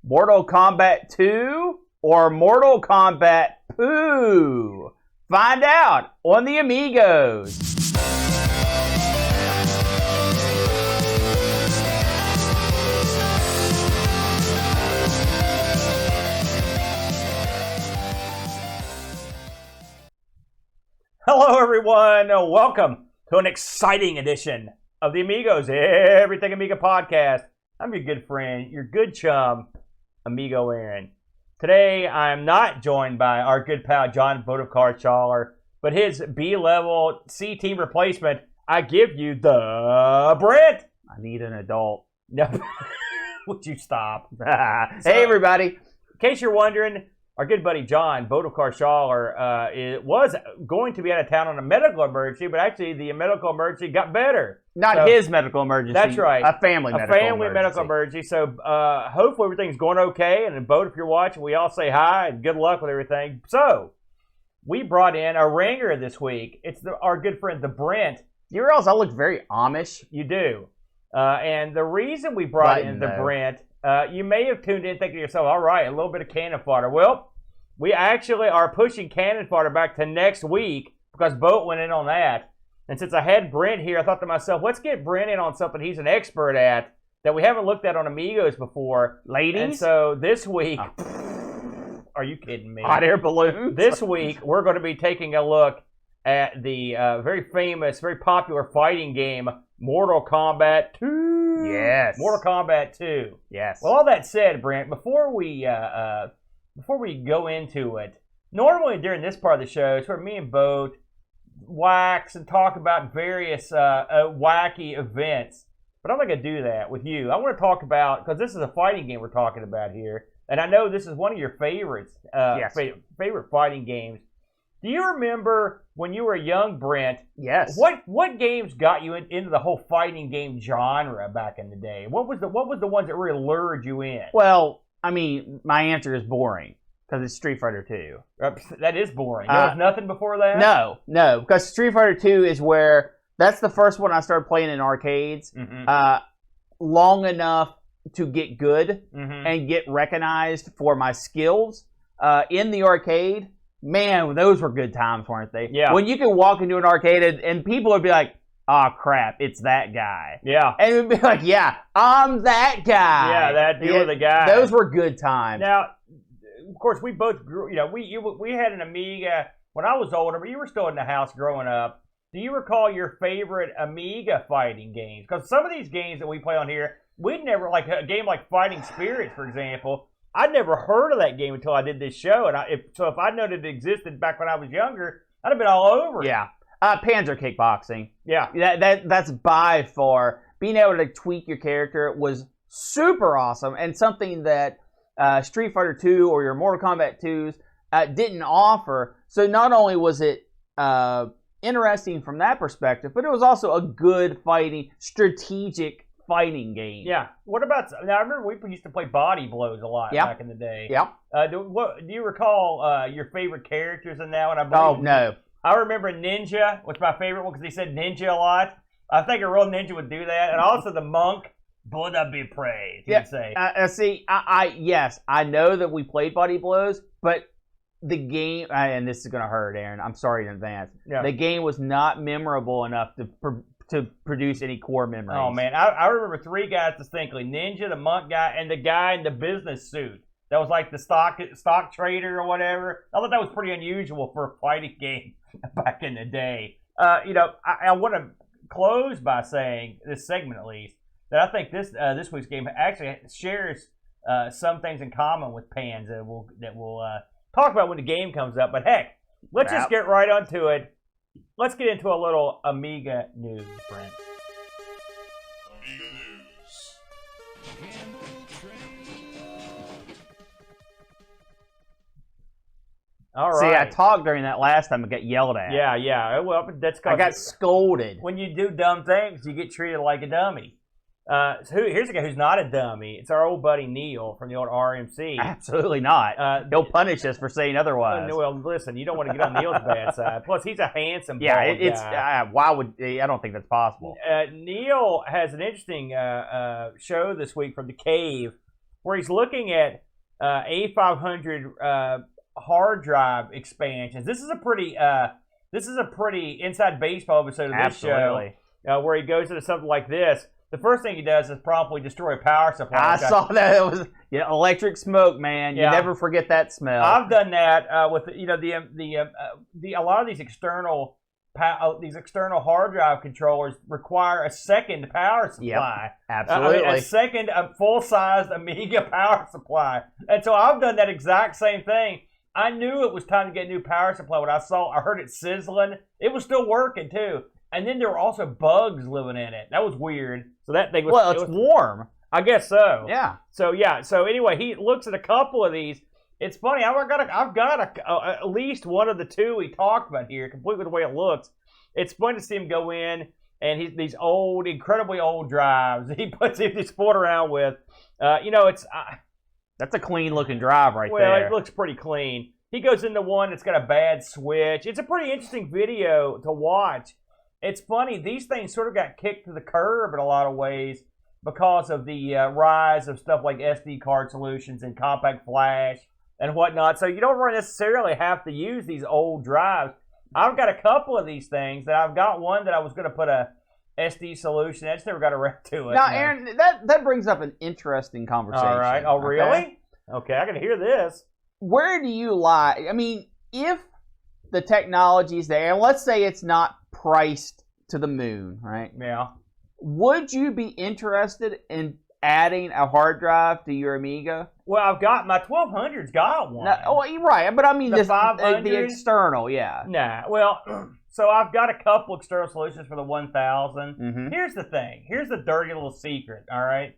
Mortal Kombat 2 or Mortal Kombat Poo? Find out on the Amigos. Hello, everyone. Welcome to an exciting edition of the Amigos Everything Amiga podcast. I'm your good friend, your good chum, Amigo Aaron. Today, I'm not joined by our good pal, John Vodafkarschaller, but his B-level C-team replacement. I give you the Brent. I need an adult. No, would you stop? Hey, everybody. In case you're wondering, our good buddy John Vodafkarschaller was going to be out of town on a medical emergency, but actually the medical emergency got better. Not his medical emergency. That's right. A family medical emergency. So hopefully everything's going okay. And Bo, if you're watching, we all say hi and good luck with everything. So we brought in a ringer this week. It's our good friend, the Brent. You realize I look very Amish? You do. And the reason we brought in the Brent, you may have tuned in thinking to yourself, all right, a little bit of cannon fodder. Well, we actually are pushing cannon fodder back to next week because Boat went in on that. And since I had Brent here, I thought to myself, let's get Brent in on something he's an expert at that we haven't looked at on Amigos before. Ladies? And so this week, are you kidding me? Hot air balloons? This week, we're going to be taking a look at the very famous, very popular fighting game, Mortal Kombat 2. Yes. Mortal Kombat 2. Yes. Well, all that said, Brent, before we go into it, normally during this part of the show, it's where me and Boat wax and talk about various wacky events. But I'm not going to do that with you. I want to talk about, because this is a fighting game we're talking about here, and I know this is one of your favorites, favorite fighting games. Do you remember when you were a young Brent? Yes. What games got you into the whole fighting game genre back in the day? What was the ones that really lured you in? Well, I mean, my answer is boring because it's Street Fighter 2. That is boring. There was nothing before that? No, because Street Fighter 2 is where that's the first one I started playing in arcades. Long enough to get good and get recognized for my skills in the arcade. Man, those were good times, weren't they? Yeah. When you could walk into an arcade and people would be like, oh, crap, it's that guy. Yeah. And it would be like, yeah, I'm that guy. Yeah, you were the guy. Those were good times. Now, of course, we both grew, we had an Amiga when I was older, but you were still in the house growing up. Do you recall your favorite Amiga fighting games? Because some of these games that we play on here, we'd never, like a game like Fighting Spirits, for example, I'd never heard of that game until I did this show. And if I'd known it existed back when I was younger, I'd have been all over it. Yeah. Panzer Kickboxing. Yeah. That's by far, being able to tweak your character was super awesome and something that Street Fighter 2 or your Mortal Kombat 2s didn't offer. So not only was it interesting from that perspective, but it was also a good strategic fighting game. Yeah. What about, now I remember we used to play Body Blows a lot back in the day. Yeah. Do you recall your favorite characters in that one? No. I remember Ninja was my favorite one because he said ninja a lot. I think a real ninja would do that. And also the monk, Buddha be praised, he'd say. See, yes, I know that we played Body Blows, but the game, and this is going to hurt, Aaron, I'm sorry in advance. Yeah. The game was not memorable enough to produce any core memories. Oh, man. I remember three guys distinctly. Ninja, the monk guy, and the guy in the business suit. That was like the stock trader or whatever. I thought that was pretty unusual for a fighting game back in the day. I want to close by saying, this segment at least, that I think this week's game actually shares some things in common with Pans that we'll talk about when the game comes up. But heck, let's just get right onto it. Let's get into a little Amiga news, Brent. Amiga news. All right. See, I talked during that last time and got yelled at. Yeah. Well, that's because I got scolded. When you do dumb things, you get treated like a dummy. Here's a guy who's not a dummy. It's our old buddy Neil from the old RMC. Absolutely not. He'll punish us for saying otherwise. Well, listen, you don't want to get on Neil's bad side. Plus, he's a handsome guy. Why would I don't think that's possible. Neil has an interesting show this week from the Cave. where he's looking at A500 hard drive expansions. This is a pretty inside baseball episode of this show, where he goes into something like this. The first thing he does is promptly destroy a power supply. I saw that. It was electric smoke, man. You never forget that smell. I've done that with a lot of these external hard drive controllers require a second power supply. Yep, absolutely. A full-sized Amiga power supply. And so I've done that exact same thing. I knew it was time to get a new power supply when I heard it sizzling. It was still working too. And then there were also bugs living in it. That was weird. So that thing was... Well, it's warm. I guess so. Yeah. So anyway, he looks at a couple of these. It's funny. I've got at least one of the two he talked about here, complete with the way it looks. It's fun to see him go in and these old, incredibly old drives he puts him to sport around with. That's a clean looking drive there. Well, it looks pretty clean. He goes into one that's got a bad switch. It's a pretty interesting video to watch. It's funny. These things sort of got kicked to the curb in a lot of ways because of the rise of stuff like SD card solutions and compact flash and whatnot. So you don't really necessarily have to use these old drives. I've got a couple of these things that I've got one that I was going to put a SD solution. I just never got around to it. Now, Aaron, that brings up an interesting conversation. All right. Oh, really? Okay, I can hear this. Where do you lie? I mean, if the technology's there, and let's say it's not priced to the moon, right? Yeah. Would you be interested in adding a hard drive to your Amiga? Well, I've got my 1200's got one. You're right, but I mean the external, yeah. Nah, well, so I've got a couple external solutions for the 1000. Mm-hmm. Here's the thing. Here's the dirty little secret. All right,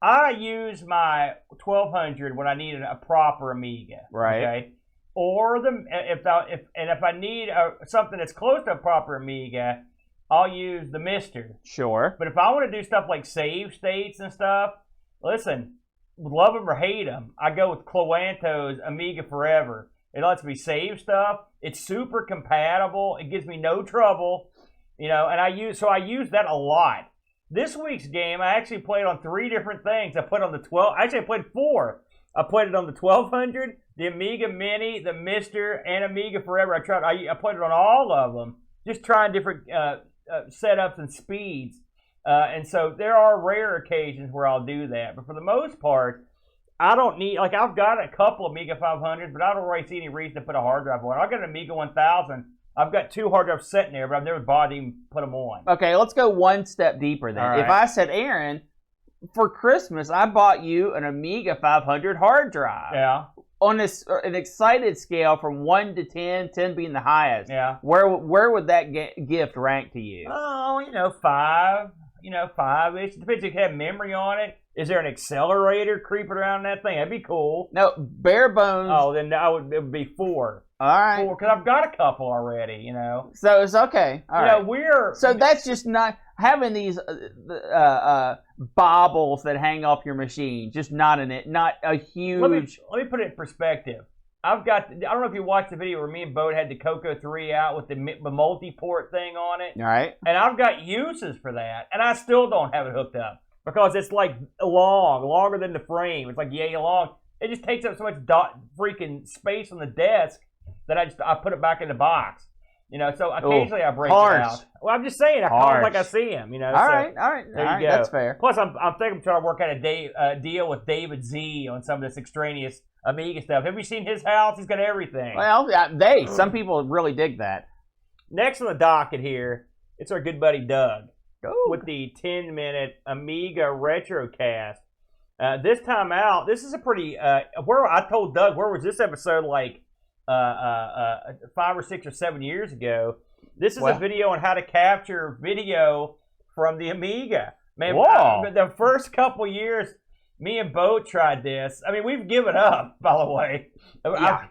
I use my 1200 when I need a proper Amiga. Right. Okay. Or if I need something that's close to a proper Amiga, I'll use the Mister. Sure. But if I want to do stuff like save states and stuff, listen, love them or hate them, I go with Cloanto's Amiga Forever. It lets me save stuff. It's super compatible. It gives me no trouble, and I use that a lot. This week's game, I actually played on 3 different things. I put on the 12. Actually, I played 4. I played it on the 1200, the Amiga Mini, the Mister, and Amiga Forever. I played it on all of them, just trying different setups and speeds. And so there are rare occasions where I'll do that. But for the most part, I don't need, I've got a couple Amiga 500s, but I don't really see any reason to put a hard drive on. I've got an Amiga 1000. I've got 2 hard drives sitting there, but I've never bothered to even put them on. Okay, let's go one step deeper then. Right. If I said, Aaron, for Christmas, I bought you an Amiga 500 hard drive. Yeah. On an excited scale from 1 to 10, 10 being the highest. Yeah. Where would that gift rank to you? Oh, 5. 5-ish. It depends if you have memory on it. Is there an accelerator creeping around that thing? That'd be cool. No, bare bones. Oh, then it would be 4. All right. 4, because I've got a couple already, So it's okay. All right. So that's just not having these baubles that hang off your machine. Just not a huge. Let me put it in perspective. I don't know if you watched the video where me and Bo had the Coco 3 out with the multi-port thing on it. All right. And I've got uses for that, and I still don't have it hooked up because it's like longer than the frame. It's like yay long. It just takes up so much freaking space on the desk that I put it back in the box. So occasionally I break it out. Well, I'm just saying, I call him like I see him. All right. There you go. That's fair. Plus, I'm thinking I'm trying to work out a deal with David Z on some of this extraneous Amiga stuff. Have you seen his house? He's got everything. Well, some people really dig that. Next on the docket here, it's our good buddy Doug with the 10-minute Amiga Retrocast. This time out, this is a pretty. Where I told Doug, where was this episode 5 or 6 or 7 years ago? This is a video on how to capture video from the Amiga. Man, the first couple years, me and Bo tried this. I mean, we've given up, by the way. Yeah.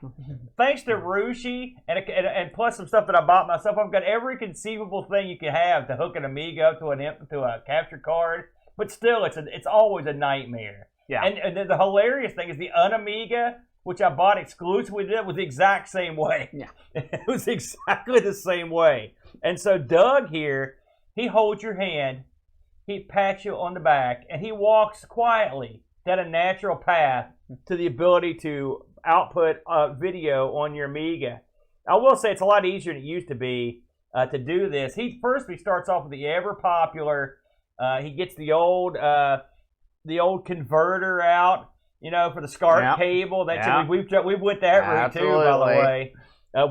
Thanks to Rushi and plus some stuff that I bought myself, I've got every conceivable thing you can have to hook an Amiga up to a capture card. But still, it's always a nightmare. Yeah. And the hilarious thing is the Unamiga, which I bought exclusively, was the exact same way. Yeah. It was exactly the same way. And so Doug here, he holds your hand, he pats you on the back, and he walks quietly got a natural path to the ability to output video on your Amiga. I will say it's a lot easier than it used to be to do this. He starts off with the ever popular. He gets the old converter out, for the SCART cable. We went that route too, by the way.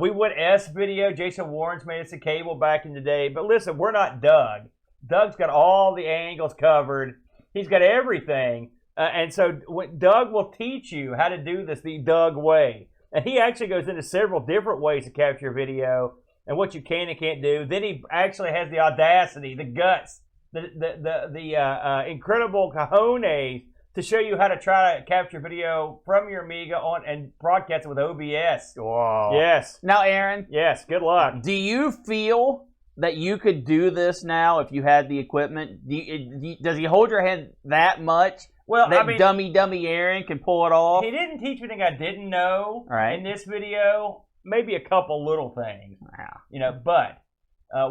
We went S video. Jason Warren's made us a cable back in the day. But listen, we're not Doug. Doug's got all the angles covered. He's got everything. And so Doug will teach you how to do this the Doug way. And he actually goes into several different ways to capture video and what you can and can't do. Then he actually has the audacity, the guts, the incredible cojones to show you how to try to capture video from your Amiga and broadcast it with OBS. Whoa. Yes. Now, Aaron. Yes, good luck. Do you feel that you could do this now if you had the equipment? Does he hold your hand that much? Well, that dummy Aaron can pull it off? He didn't teach me anything I didn't know in this video. Maybe a couple little things. Wow. But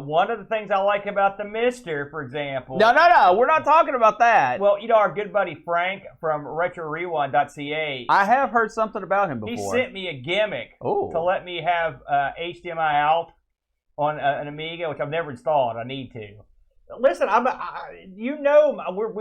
one of the things I like about the Mister, for example. No. We're not talking about that. Well, our good buddy Frank from RetroRewind.ca. I have heard something about him before. He sent me a gimmick to let me have HDMI out on an Amiga, which I've never installed. I need to. Listen, we've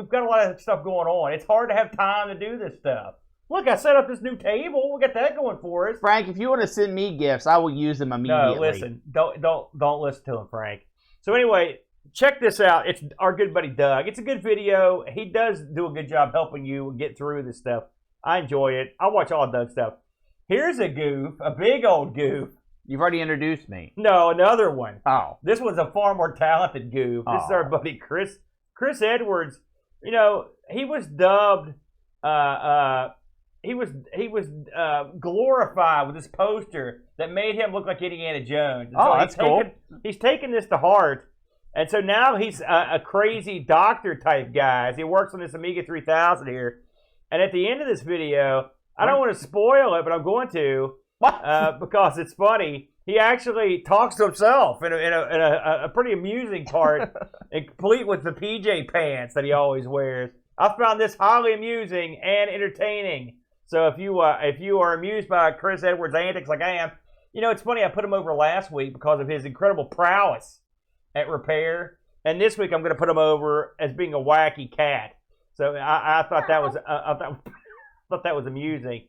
got a lot of stuff going on. It's hard to have time to do this stuff. Look, I set up this new table. We got that going for us. Frank, if you want to send me gifts, I will use them immediately. No, listen, don't listen to him, Frank. So anyway, check this out. It's our good buddy Doug. It's a good video. He does do a good job helping you get through this stuff. I enjoy it. I watch all Doug's stuff. Here's a goof, a big old goof. You've already introduced me. No, another one. Oh. This one's a far more talented goof. This is our buddy Chris Edwards. He was dubbed he was glorified with this poster that made him look like Indiana Jones. And that's cool. He's taken this to heart. And so now he's a crazy doctor type guy. He works on this Amiga 3000 here. And at the end of this video, I don't want to spoil it, but I'm going to. Because it's funny. He actually talks to himself in a pretty amusing part, and complete with the PJ pants that he always wears. I found this highly amusing and entertaining. So if you are amused by Chris Edwards' antics like I am, it's funny. I put him over last week because of his incredible prowess at repair, and this week I'm going to put him over as being a wacky cat. So I thought that was thought that was amusing.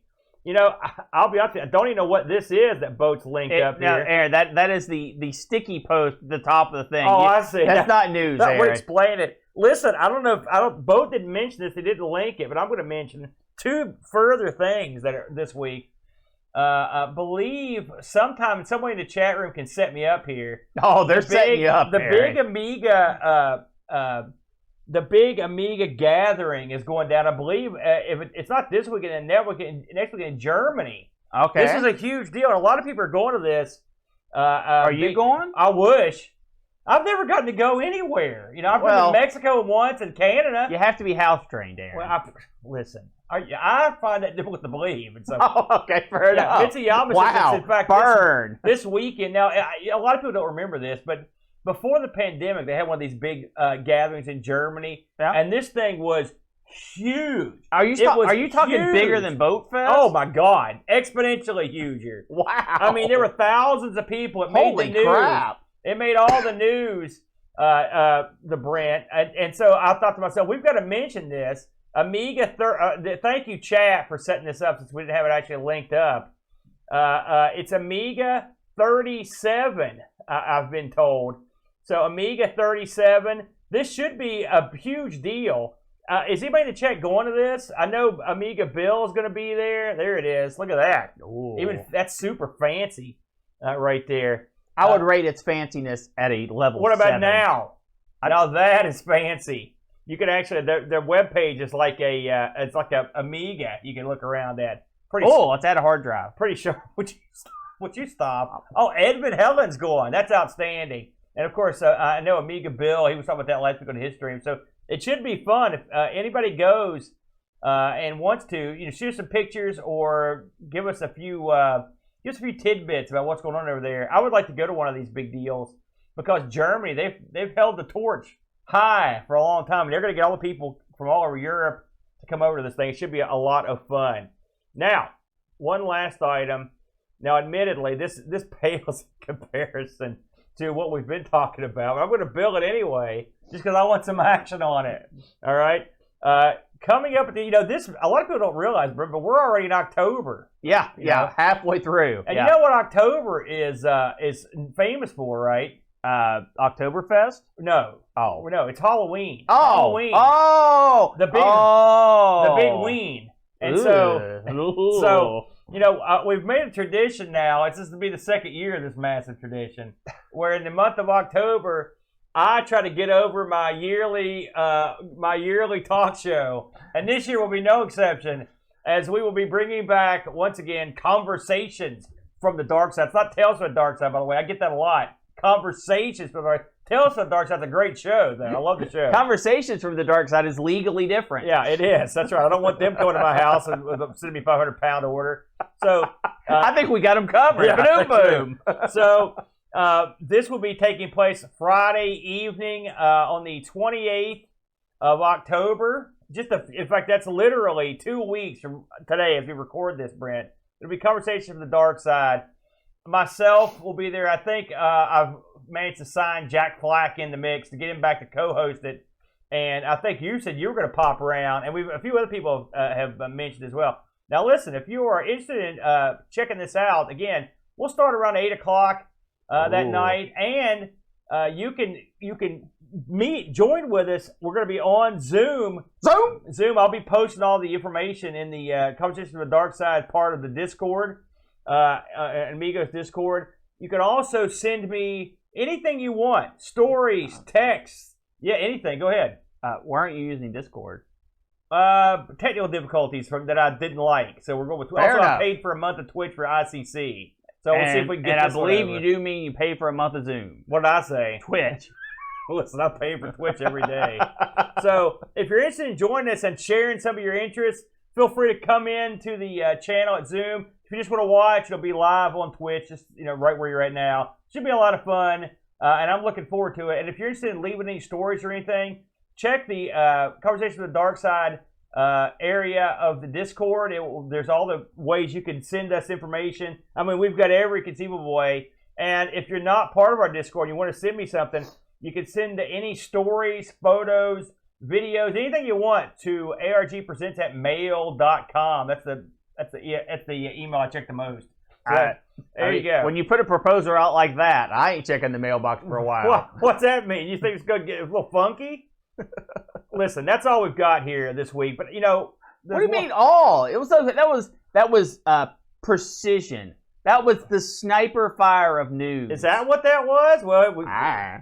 I'll be honest with you, I don't even know what this is that boats linked up here. Now, Aaron, that is the sticky post at the top of the thing. Oh, I see. That's not news, Aaron. We're explaining it. Listen, both didn't mention this, they didn't link it, but I'm going to mention two further things that are this week. I believe sometime somebody in the chat room can set me up here. Oh, they're setting you up, Aaron. The big Amiga gathering is going down. I believe if it's not this weekend, next weekend in Germany. Okay, this is a huge deal, and a lot of people are going to this. Are you going? I wish. I've never gotten to go anywhere. I've been to Mexico once and Canada. You have to be house trained, Aaron. Well, listen. I find that difficult to believe. And so, okay, fair enough. It's the opposite. Wow, in fact, burn. This weekend. Now, a lot of people don't remember this, but before the pandemic, they had one of these big gatherings in Germany, and this thing was huge. Are you talking huge. Bigger than Boat Fest? Oh my God, exponentially huger. Wow. I mean, there were thousands of people. It made the news. Crap. It made all the news. The Brent, and so I thought to myself, we've got to mention this. Amiga. Thank you, chat, for setting this up since we didn't have it actually linked up. It's Amiga 37. I've been told. So Amiga 37. This should be a huge deal. Is anybody in the chat going to this? I know Amiga Bill is going to be there. There it is. Look at that. Ooh. Even that's super fancy, right there. I would rate its fanciness at a level. What about 7. now? Now that is fancy. You can actually their webpage is like it's like a Amiga. You can look around at. Let's add a hard drive. Pretty sure. Would you stop? Oh, Edmund Helen's going. That's outstanding. And of course, I know Amiga Bill. He was talking about that last week on his stream. So it should be fun if anybody goes and wants to. Shoot some pictures or give us a few tidbits about what's going on over there. I would like to go to one of these big deals because Germany they've held the torch high for a long time, and they're going to get all the people from all over Europe to come over to this thing. It should be a lot of fun. Now, one last item. Now, admittedly, this pales in comparison to what we've been talking about. But I'm going to bill it anyway, just because I want some action on it. All right. Coming up at the, this, a lot of people don't realize, but we're already in October. Yeah, halfway through. And you know what October is famous for, right? Oktoberfest? No. Oh. No, it's Halloween. Oh. Halloween. Oh. The big ween. And so we've made a tradition now. This will be the second year of this massive tradition, where in the month of October, I try to get over my yearly talk show, and this year will be no exception, as we will be bringing back once again conversations from the dark side. It's not Tales from the Dark Side, by the way. I get that a lot. Conversations from the dark side. Tales from the Dark Side's a great show, though. I love the show. Conversations from the Dark Side is legally different. Yeah, it is. That's right. I don't want them coming to my house and sending me £500 order. So I think we got them covered. Yeah, boom. So this will be taking place Friday evening on the 28th of October. In fact, that's literally 2 weeks from today as we record this, Brent. It'll be Conversation from the Dark Side. Myself will be there. I think I've managed to sign Jack Flack in the mix to get him back to co-host it. And I think you said you were going to pop around, and a few other people have mentioned as well. Now, listen, if you are interested in checking this out, again, we'll start around 8 o'clock that night, and you can join with us. We're going to be on Zoom. Zoom. I'll be posting all the information in the Conversation with the Dark Side part of the Discord, Amigos Discord. You can also send me anything you want, stories, texts, anything. Go ahead. Why aren't you using Discord? Technical difficulties that I didn't like, so we're going with. Also, I paid for a month of Twitch for ICC, so we'll see if we can get this. And I believe you do mean you pay for a month of Zoom. What did I say? Twitch. Listen, I pay for Twitch every day. So if you're interested in joining us and sharing some of your interests, feel free to come in to the channel at Zoom. If you just want to watch, it'll be live on Twitch, just right where you're at now. Should be a lot of fun, and I'm looking forward to it. And if you're interested in leaving any stories or anything, check the Conversation with the Dark Side area of the Discord. There's all the ways you can send us information. I mean, we've got every conceivable way. And if you're not part of our Discord and you want to send me something, you can send any stories, photos, videos, anything you want to argpresents@mail.com. That's the email I check the most. So, there you go. When you put a proposal out like that, I ain't checking the mailbox for a while. What's that mean? You think it's going to get a little funky? Listen, that's all we've got here this week. But what do you mean all? That was precision. That was the sniper fire of news. Is that what that was? Well,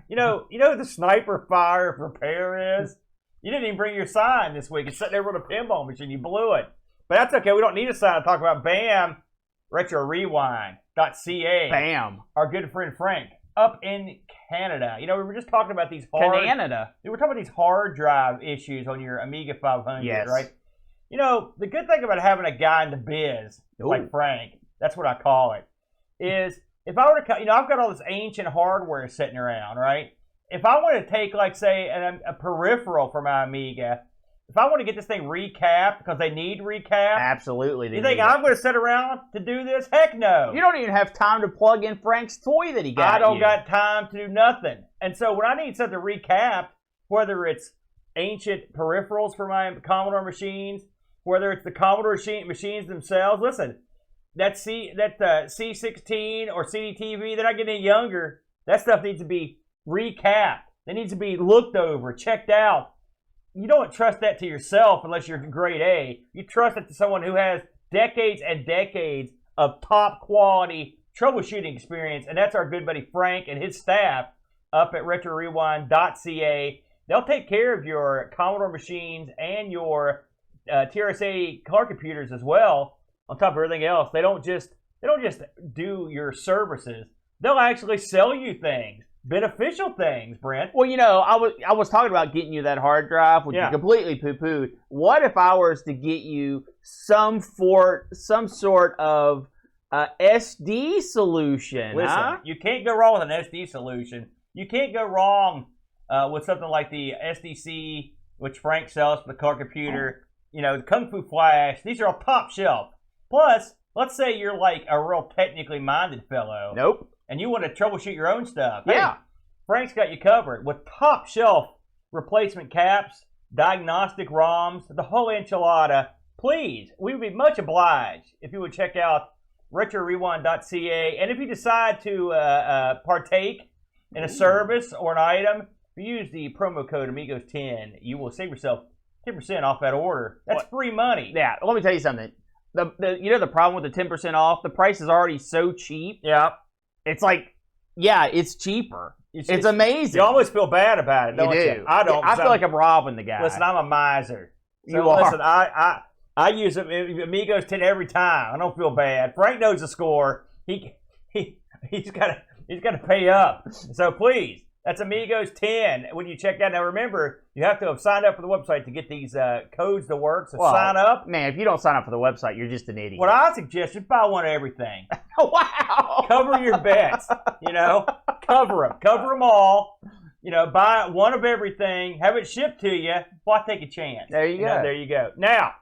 you know who the sniper fire of repair is? You didn't even bring your sign this week. It's sitting there with a pinball machine. You blew it. But that's okay. We don't need a sign to talk about. Bam, RetroRewind.ca. Bam. Our good friend Frank up in Canada. We were just talking about these hard... Canada. We were talking about these hard drive issues on your Amiga 500, right? The good thing about having a guy in the biz like Frank, that's what I call it, is if I were to... I've got all this ancient hardware sitting around, right? If I want to take, like, say, a peripheral for my Amiga... If I want to get this thing recapped because they need recap, absolutely. You think I'm going to sit around to do this? Heck no. You don't even have time to plug in Frank's toy that he got. I don't got time to do nothing. And so when I need something recapped, whether it's ancient peripherals for my Commodore machines, whether it's the Commodore machines themselves, listen, that C16 or CDTV, they're not getting any younger. That stuff needs to be recapped. It needs to be looked over, checked out. You don't trust that to yourself unless you're grade A. You trust it to someone who has decades and decades of top quality troubleshooting experience, and that's our good buddy Frank and his staff up at RetroRewind.ca. They'll take care of your Commodore machines and your TRS-80 car computers as well. On top of everything else, they don't just do your services. They'll actually sell you things. Beneficial things, Brent. Well, I was talking about getting you that hard drive, which you completely poo-pooed. What if I was to get you some sort of SD solution? Listen, you can't go wrong with an SD solution. You can't go wrong with something like the SDC, which Frank sells for the car computer. the Kung Fu Flash. These are all top shelf. Plus, let's say you're like a real technically minded fellow. Nope. And you want to troubleshoot your own stuff. Yeah. Hey, Frank's got you covered with top shelf replacement caps, diagnostic ROMs, the whole enchilada. Please, we would be much obliged if you would check out RetroRewind.ca. And if you decide to partake in a service or an item, if you use the promo code Amigos10, you will save yourself 10% off that order. That's free money. Yeah, let me tell you something. The problem with the 10% off, the price is already so cheap. Yeah. It's like, yeah, it's cheaper. It's amazing. You almost feel bad about it, don't you? I don't. I feel like I'm robbing the guy. Listen, I'm a miser. So you are. Listen, I use Amigos 10 every time. I don't feel bad. Frank knows the score. He's got to pay up. So please, that's Amigos 10 when you check out. Now remember, you have to have signed up for the website to get these codes to work. So sign up. Man, if you don't sign up for the website, you're just an idiot. What I suggest is buy one of everything. Wow. Cover your bets. Cover them all. Buy one of everything. Have it shipped to you. Why take a chance? There you go. There you go. Now,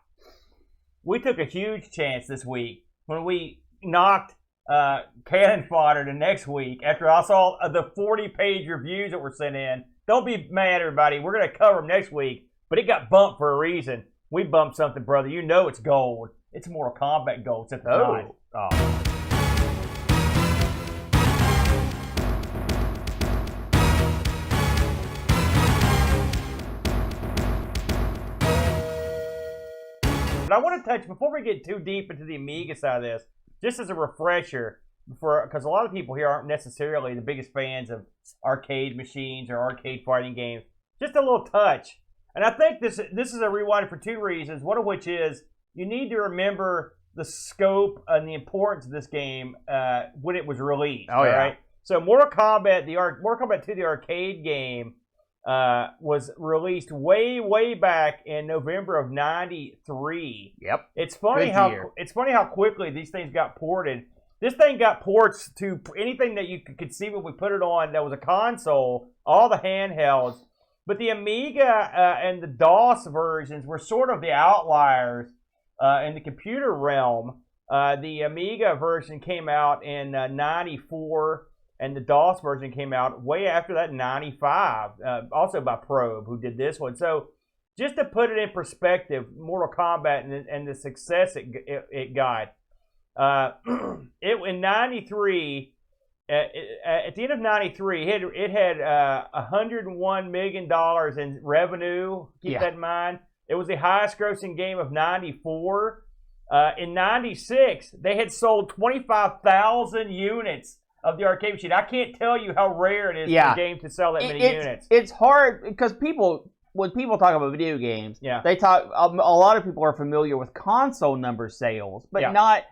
we took a huge chance this week when we knocked cannon fodder to next week after I saw the 40-page reviews that were sent in. Don't be mad, everybody. We're going to cover them next week, but it got bumped for a reason. We bumped something, brother. You know it's gold. It's Mortal Kombat gold. It's oh. But I want to touch, before we get too deep into the Amiga side of this, just as a refresher, because a lot of people here aren't necessarily the biggest fans of arcade machines or arcade fighting games, just a little touch. And I think this is a rewind for two reasons, one of which is you need to remember the scope and the importance of this game when it was released. Oh, yeah. Right? So Mortal Kombat II, the arcade game, was released way back in November of '93. Yep. It's funny how quickly these things got ported. This thing got ports to anything that you could conceivably put it on that was a console, all the handhelds. But the Amiga and the DOS versions were sort of the outliers in the computer realm. The Amiga version came out in '94. And the DOS version came out way after that in '95, also by Probe, who did this one. So just to put it in perspective, Mortal Kombat and the success it got. In '93, at the end of '93, it had $101 million in revenue. Keep that in mind. It was the highest grossing game of '94. In '96, they had sold 25,000 units of the arcade machine. I can't tell you how rare it is for a game to sell that many units. It's hard because when people talk about video games, they talk. A lot of people are familiar with console number sales, but not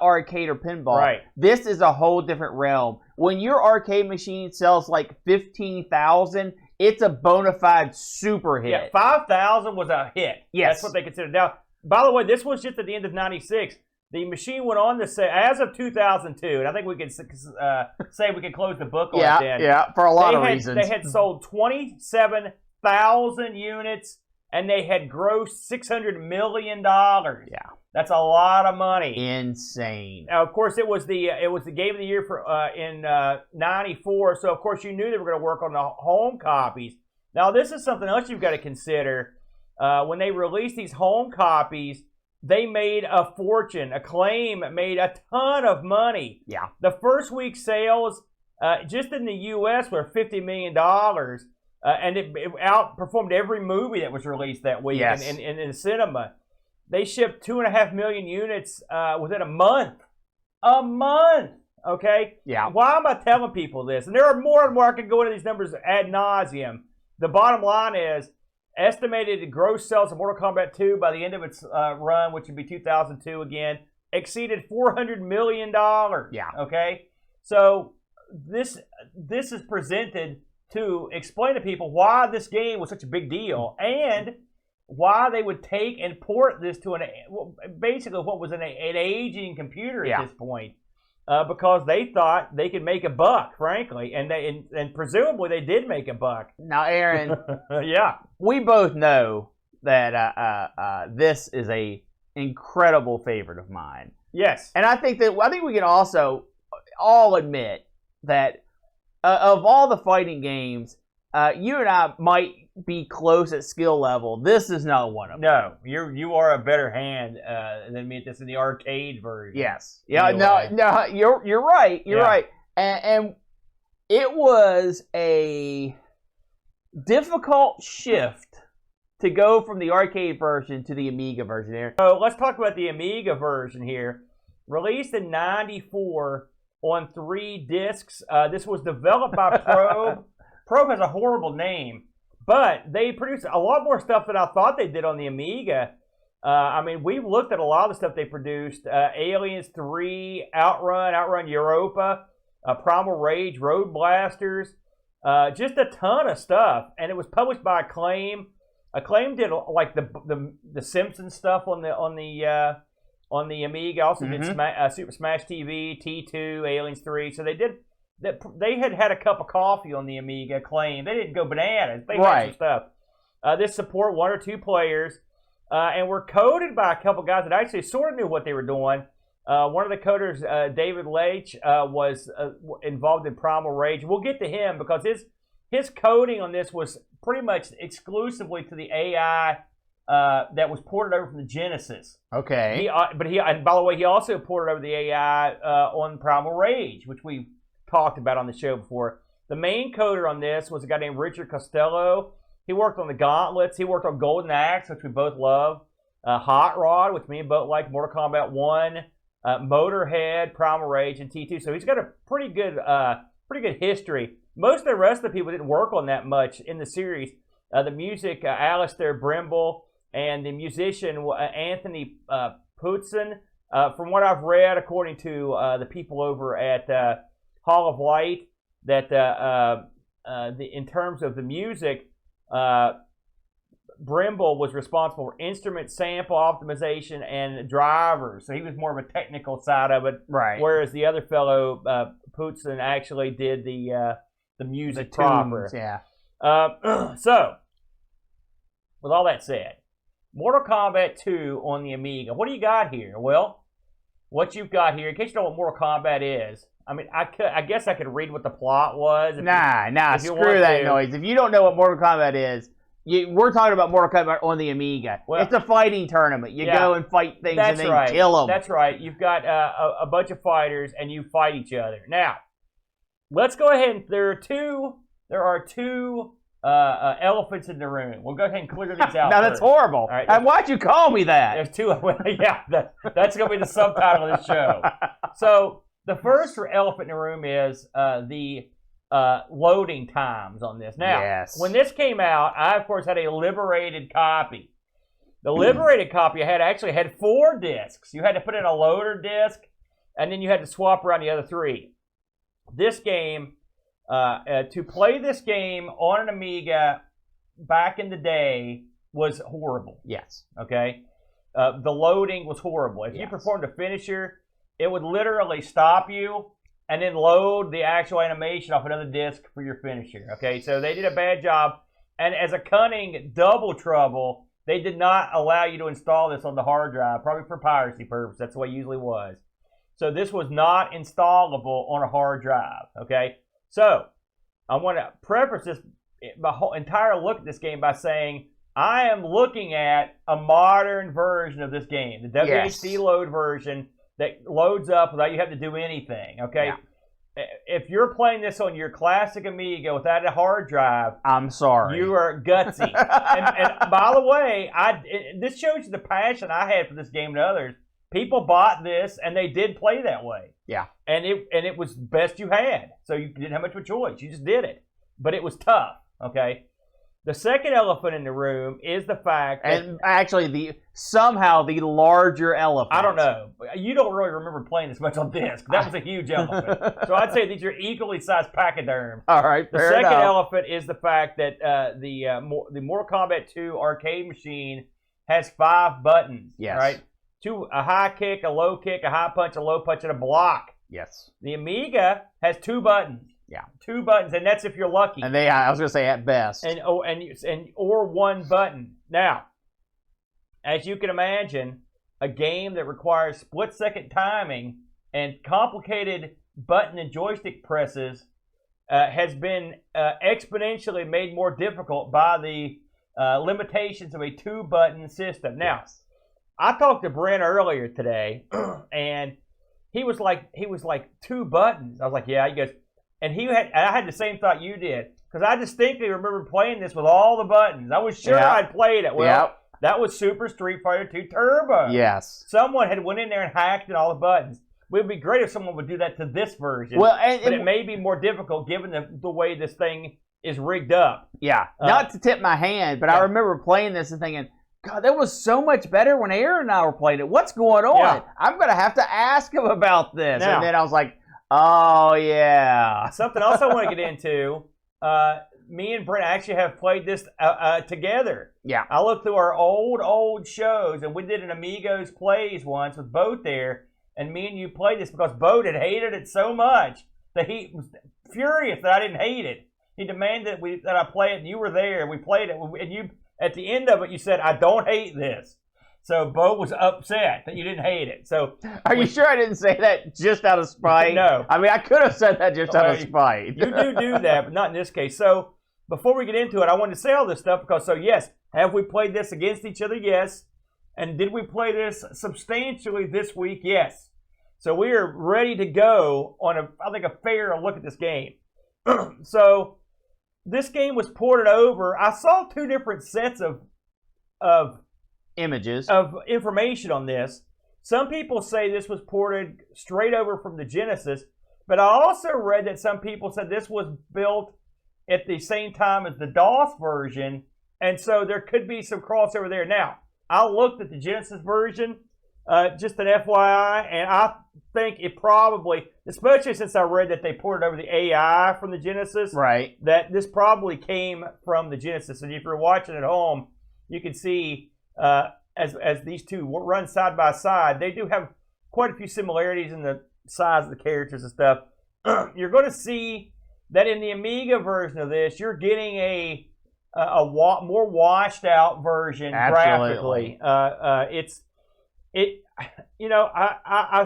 arcade or pinball. Right. This is a whole different realm. When your arcade machine sells like 15,000, it's a bona fide super hit. Yeah, 5,000 was a hit. Yes, that's what they considered. Now, by the way, this was just at the end of '96. The machine went on to say, as of 2002, and I think we can say we can close the book on it then. Yeah, for a lot of reasons. They had sold 27,000 units, and they had grossed $600 million. Yeah. That's a lot of money. Insane. Now, of course, it was the game of the year for in '94, so of course you knew they were going to work on the home copies. Now, this is something else you've got to consider. When they released these home copies, they made a fortune. Acclaim made a ton of money. Yeah. The first week sales, just in the U.S., were $50 million, and it outperformed every movie that was released that week in cinema. They shipped 2.5 million units within a month. A month! Okay? Yeah. Why am I telling people this? And there are more and more. I can go into these numbers ad nauseum. The bottom line is, estimated gross sales of Mortal Kombat 2 by the end of its run, which would be 2002 again, exceeded $400 million. Yeah. Okay? So this is presented to explain to people why this game was such a big deal and why they would take and port this to basically what was an aging computer at this point. Because they thought they could make a buck, frankly, and presumably they did make a buck. Now, Aaron, yeah, we both know that this is a incredible favorite of mine. Yes. And I think we can also all admit that of all the fighting games, you and I might be close at skill level. This is not one of them. No, you are a better hand than me at this in the arcade version. Yes. Yeah. No. You're right. You're right. And it was a difficult shift to go from the arcade version to the Amiga version here. So let's talk about the Amiga version here. Released in '94 on 3 discs. This was developed by Probe. Probe has a horrible name, but they produced a lot more stuff than I thought they did on the Amiga. I mean, we've looked at a lot of the stuff they produced. Aliens 3, Outrun Europa, Primal Rage, Road Blasters, just a ton of stuff. And it was published by Acclaim. Acclaim did like the Simpsons stuff on the Amiga. Also did Super Smash TV, T2, Aliens 3. So they had a cup of coffee on the Amiga. Acclaim. They didn't go bananas. They had some stuff. This support 1 or 2 players, and were coded by a couple guys that actually sort of knew what they were doing. One of the coders, David Leitch, was involved in Primal Rage. We'll get to him because his coding on this was pretty much exclusively to the AI that was ported over from the Genesis. Okay. And by the way, he also ported over the AI on Primal Rage, which we've talked about on the show before. The main coder on this was a guy named Richard Costello. He worked on the Gauntlets. He worked on Golden Axe, which we both love. Hot Rod, which me and both like. Mortal Kombat 1. Motorhead, Primal Rage, and T2. So he's got a pretty good history. Most of the rest of the people didn't work on that much in the series. The music, Alistair Brimble, and the musician, Anthony Putzen. From what I've read, according to the people over at Hall of Light, that in terms of the music, Brimble was responsible for instrument sample optimization and drivers. So he was more of a technical side of it. Right. Whereas the other fellow, Putzen, actually did the music proper. Yeah. So, with all that said, Mortal Kombat 2 on the Amiga. What do you got here? Well, what you've got here, in case you know what Mortal Kombat is, I mean, I guess I could read what the plot was. Screw that noise. If you don't know what Mortal Kombat is, we're talking about Mortal Kombat on the Amiga. Well, it's a fighting tournament. You go and fight things and then kill them. That's right. You've got a bunch of fighters and you fight each other. Now, let's go ahead and there are two elephants in the room. We'll go ahead and clear these out. Now that's horrible. All right, and why'd you call me that? There's 2. Yeah, that's going to be the subtitle of this show. So the first elephant in the room is the loading times on this. Now, when this came out, I of course had a liberated copy. The liberated copy actually had 4 discs. You had to put in a loader disc, and then you had to swap around the other 3. This game, to play this game on an Amiga back in the day was horrible. Yes. Okay? The loading was horrible. If you performed a finisher, it would literally stop you and then load the actual animation off another disc for your finisher. Okay? So they did a bad job. And as a cunning double trouble, they did not allow you to install this on the hard drive, probably for piracy purposes. That's the way it usually was. So this was not installable on a hard drive, okay? So I want to preface my whole entire look at this game by saying I am looking at a modern version of this game, the WHC load version that loads up without you having to do anything, okay? Yeah. If you're playing this on your classic Amiga without a hard drive, I'm sorry. You are gutsy. and by the way, this shows you the passion I had for this game and others. People bought this, and they did play that way. Yeah. And it was best you had. So you didn't have much of a choice. You just did it. But it was tough, okay? The second elephant in the room is the fact that... And actually, somehow the larger elephant. I don't know. You don't really remember playing this much on disc. That was a huge elephant. So I'd say these are equally sized pachyderm. All right, The second elephant is the fact that the Mortal Kombat 2 arcade machine has 5 buttons, right? A high kick, a low kick, a high punch, a low punch, and a block. Yes. The Amiga has 2 buttons. Yeah. 2 buttons, and that's if you're lucky. And I was going to say at best. Or 1 button. Now, as you can imagine, a game that requires split-second timing and complicated button and joystick presses has been exponentially made more difficult by the limitations of a two-button system. Now, I talked to Brent earlier today, and he was like 2 buttons. I was like, yeah. He goes, and I had the same thought you did, because I distinctly remember playing this with all the buttons. I was sure I'd played it. Well, that was Super Street Fighter II Turbo. Yes. Someone had went in there and hacked in all the buttons. It would be great if someone would do that to this version. Well, but it may be more difficult given the way this thing is rigged up. Yeah. Not to tip my hand, but I remember playing this and thinking, God, that was so much better when Aaron and I were playing it. What's going on? Yeah. I'm going to have to ask him about this. Now, and then I was like, oh, yeah. Something else I want to get into, me and Brent actually have played this together. Yeah. I looked through our old shows, and we did an Amigos Plays once with Boat there, and me and you played this because Boat had hated it so much that he was furious that I didn't hate it. He demanded that I play it, and you were there, and we played it, and you, at the end of it, you said, I don't hate this. So Bo was upset that you didn't hate it. So are you sure I didn't say that just out of spite? No. I mean, I could have said that just out of spite. You do that, but not in this case. So before we get into it, I wanted to say all this stuff because, yes, have we played this against each other? Yes. And did we play this substantially this week? Yes. So we are ready to go on I think a fair look at this game. So this game was ported over. I saw 2 different sets of images of information on this. Some people say this was ported straight over from the Genesis, but I also read that some people said this was built at the same time as the DOS version, and so there could be some crossover there. Now, I looked at the Genesis version, just an FYI, and I think it probably, especially since I read that they ported over the AI from the Genesis, right, that this probably came from the Genesis. And if you're watching at home, you can see as these two run side by side, they do have quite a few similarities in the size of the characters and stuff. You're going to see that in the Amiga version of this, you're getting a more washed out version graphically. I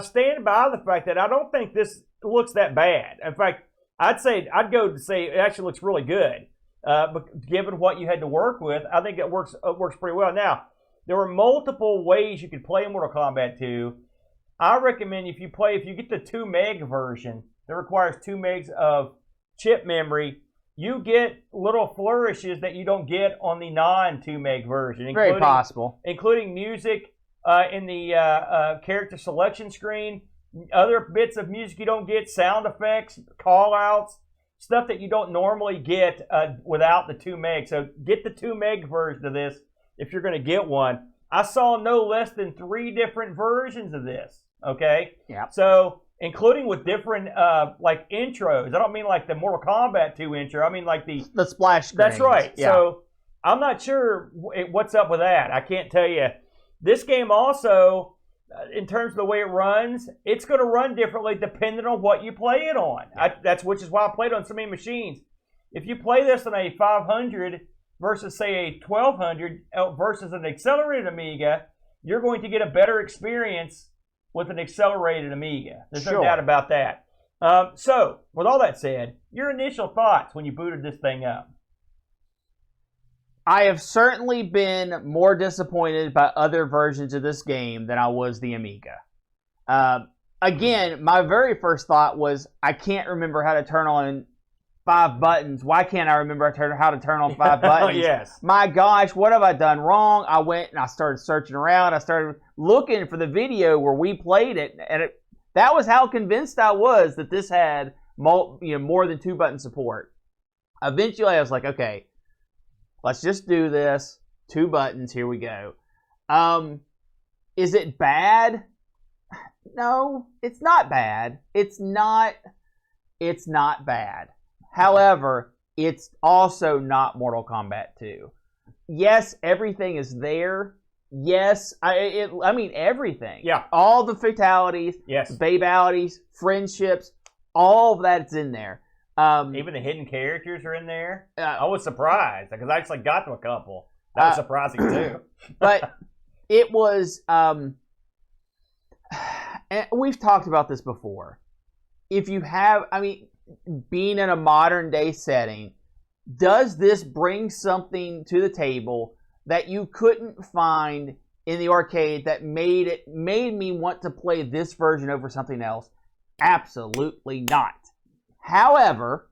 stand by the fact that I don't think this looks that bad. In fact, I'd go to say it actually looks really good. But given what you had to work with, I think it works pretty well. Now, there were multiple ways you could play Mortal Kombat 2. I recommend if you get the 2 meg version that requires 2 megs of chip memory, you get little flourishes that you don't get on the non-2 meg version. Very possible. Including music in the character selection screen, other bits of music you don't get, sound effects, call-outs, stuff that you don't normally get without the 2 meg. So get the 2 meg version of this if you're going to get one. I saw no less than 3 different versions of this, okay? Yeah. So including with different like intros. I don't mean like the Mortal Kombat 2 intro. I mean like the splash screen. That's right. Yeah. So I'm not sure what's up with that. I can't tell you. This game also, in terms of the way it runs, it's going to run differently depending on what you play it on. Yeah. Which is why I played on so many machines. If you play this on a 500 versus, say, a 1200 versus an accelerated Amiga, you're going to get a better experience with an accelerated Amiga. There's no doubt about that. So, with all that said, your initial thoughts when you booted this thing up? I have certainly been more disappointed by other versions of this game than I was the Amiga. Again, my very first thought was, I can't remember how to turn on 5 buttons. Why can't I remember how to turn on 5 buttons? Yes. My gosh, what have I done wrong? I went and I started searching around. I started looking for the video where we played it, and that was how convinced I was that this had more than 2 button support. Eventually, I was like, okay, let's just do this. 2 buttons. Here we go. Is it bad? No, it's not bad. It's not bad. However, it's also not Mortal Kombat 2. Yes, everything is there. Yes, I mean everything. Yeah. All the fatalities, yes, babalities, friendships, all of that's in there. Even the hidden characters are in there. I was surprised because I actually got to a couple. That was surprising too. But it was, and we've talked about this before. If you have, being in a modern day setting, does this bring something to the table that you couldn't find in the arcade that made me want to play this version over something else? Absolutely not. However,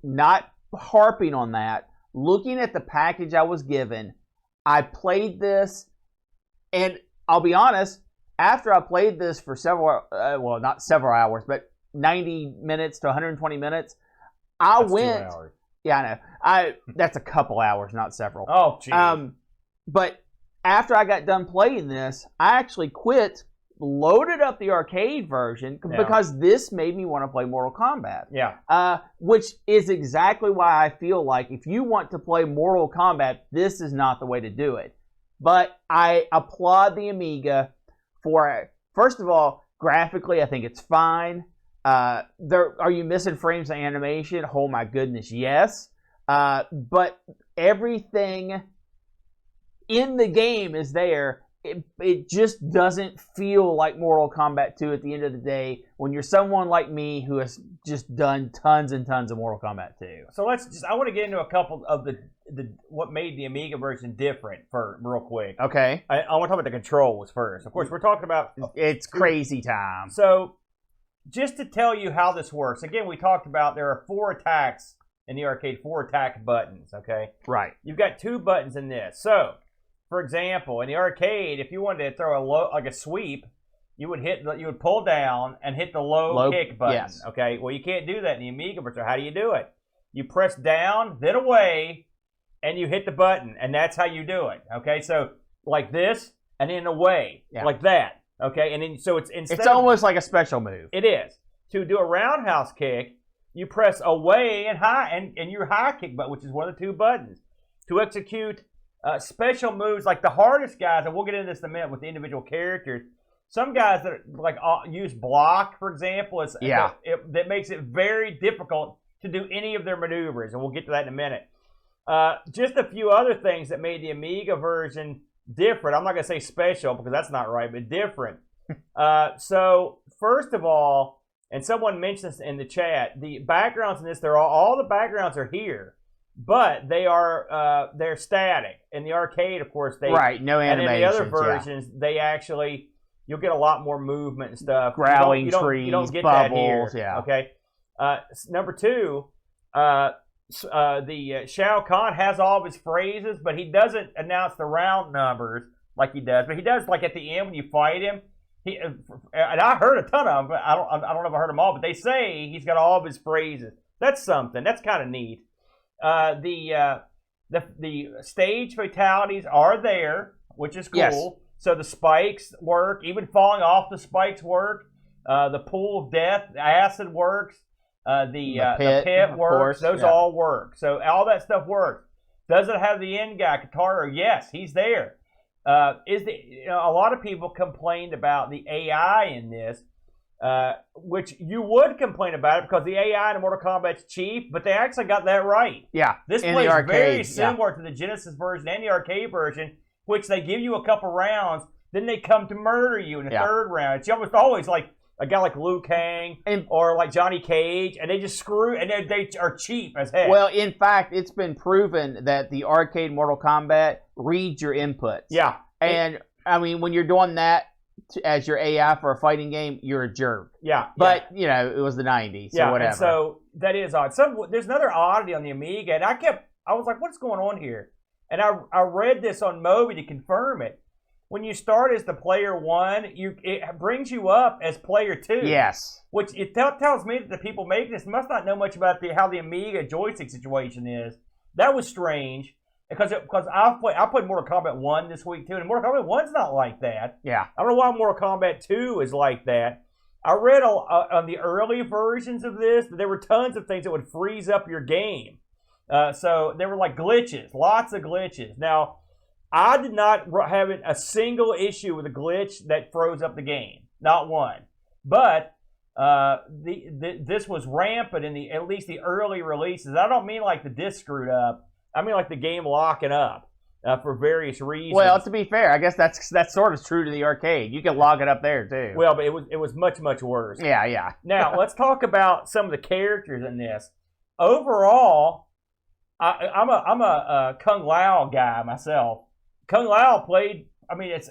not harping on that, looking at the package I was given, I played this, and I'll be honest, after I played this for several, well, not several hours, but 90 minutes to 120 minutes, That's 2 hours. Yeah, I know. That's a couple hours, not several. Oh, geez. But after I got done playing this, I actually quit, loaded up the arcade version because this made me want to play Mortal Kombat. Yeah. Which is exactly why I feel like if you want to play Mortal Kombat, this is not the way to do it. But I applaud the Amiga for, first of all, graphically, I think it's fine. Are you missing frames of animation? Oh my goodness, yes. But everything in the game is there. It just doesn't feel like Mortal Kombat 2 at the end of the day when you're someone like me who has just done tons and tons of Mortal Kombat 2. So I want to get into a couple of the what made the Amiga version different for real quick. Okay. I want to talk about the controls first. Of course, we're talking about... It's crazy time. So, just to tell you how this works, again, we talked about there are 4 attacks in the arcade, 4 attack buttons, okay? Right. You've got 2 buttons in this. So, for example, in the arcade, if you wanted to throw a sweep, you would pull down and hit the low kick button. Yes. Okay. Well, you can't do that in the Amiga version. How do you do it? You press down, then away, and you hit the button, and that's how you do it. Okay. So like this, and then away, like that. Okay. And then so it's almost like a special move. It is. To do a roundhouse kick, you press away and high, and your high kick button, which is one of the 2 buttons, to execute. Special moves, like the hardest guys, and we'll get into this in a minute with the individual characters. Some guys that use block, for example, that makes it very difficult to do any of their maneuvers, and we'll get to that in a minute. Just a few other things that made the Amiga version different. I'm not going to say special because that's not right, but different. So first of all, and someone mentioned this in the chat, the backgrounds in this, all the backgrounds are here. But they're static. In the arcade, of course, no animation. And in the other versions, they actually, you'll get a lot more movement and stuff. Growling trees, you don't get bubbles, that here. Okay. Number 2, the Shao Kahn has all of his phrases, but he doesn't announce the round numbers like he does. But he does, like at the end when you fight him. And I heard a ton of them, but I don't know if I heard them all. But they say he's got all of his phrases. That's something. That's kind of neat. The stage fatalities are there, which is cool. Yes. So the spikes work. Even falling off the spikes work. The pool of death, acid works. The pit works. Those all work. So all that stuff works. Does it have the end guy, Katara? Yes, he's there. A lot of people complained about the AI in this. Which you would complain about it because the AI in Mortal Kombat's cheap, but they actually got that right. Yeah, this plays very similar to the Genesis version and the arcade version, which they give you a couple rounds, then they come to murder you in the 3rd round. It's almost always like a guy like Liu Kang or like Johnny Cage, and they just screw, and they are cheap as heck. Well, in fact, it's been proven that the arcade Mortal Kombat reads your inputs. Yeah. And, when you're doing that, as your AI for a fighting game, you're a jerk. Yeah. But, it was the 90s, so whatever. And so that is odd. There's another oddity on the Amiga, and I was like, what's going on here? And I read this on Moby to confirm it. When you start as the player 1, it brings you up as player 2. Yes. Which it tells me that the people making this must not know much about how the Amiga joystick situation is. That was strange. Because I played Mortal Kombat 1 this week too, and Mortal Kombat 1's not like that. Yeah. I don't know why Mortal Kombat 2 is like that. I read on the early versions of this that there were tons of things that would freeze up your game. So there were like glitches, lots of glitches. Now, I did not have a single issue with a glitch that froze up the game, not one. But this was rampant in at least the early releases. I don't mean like the disc screwed up. I mean like the game locking up. for various reasons. Well, to be fair, I guess that's sort of true to the arcade. You can log it up there too. Well, but it was much, much worse. Yeah. Now, let's talk about some of the characters in this. Overall, I'm a Kung Lao guy myself. Kung Lao played, I mean, it's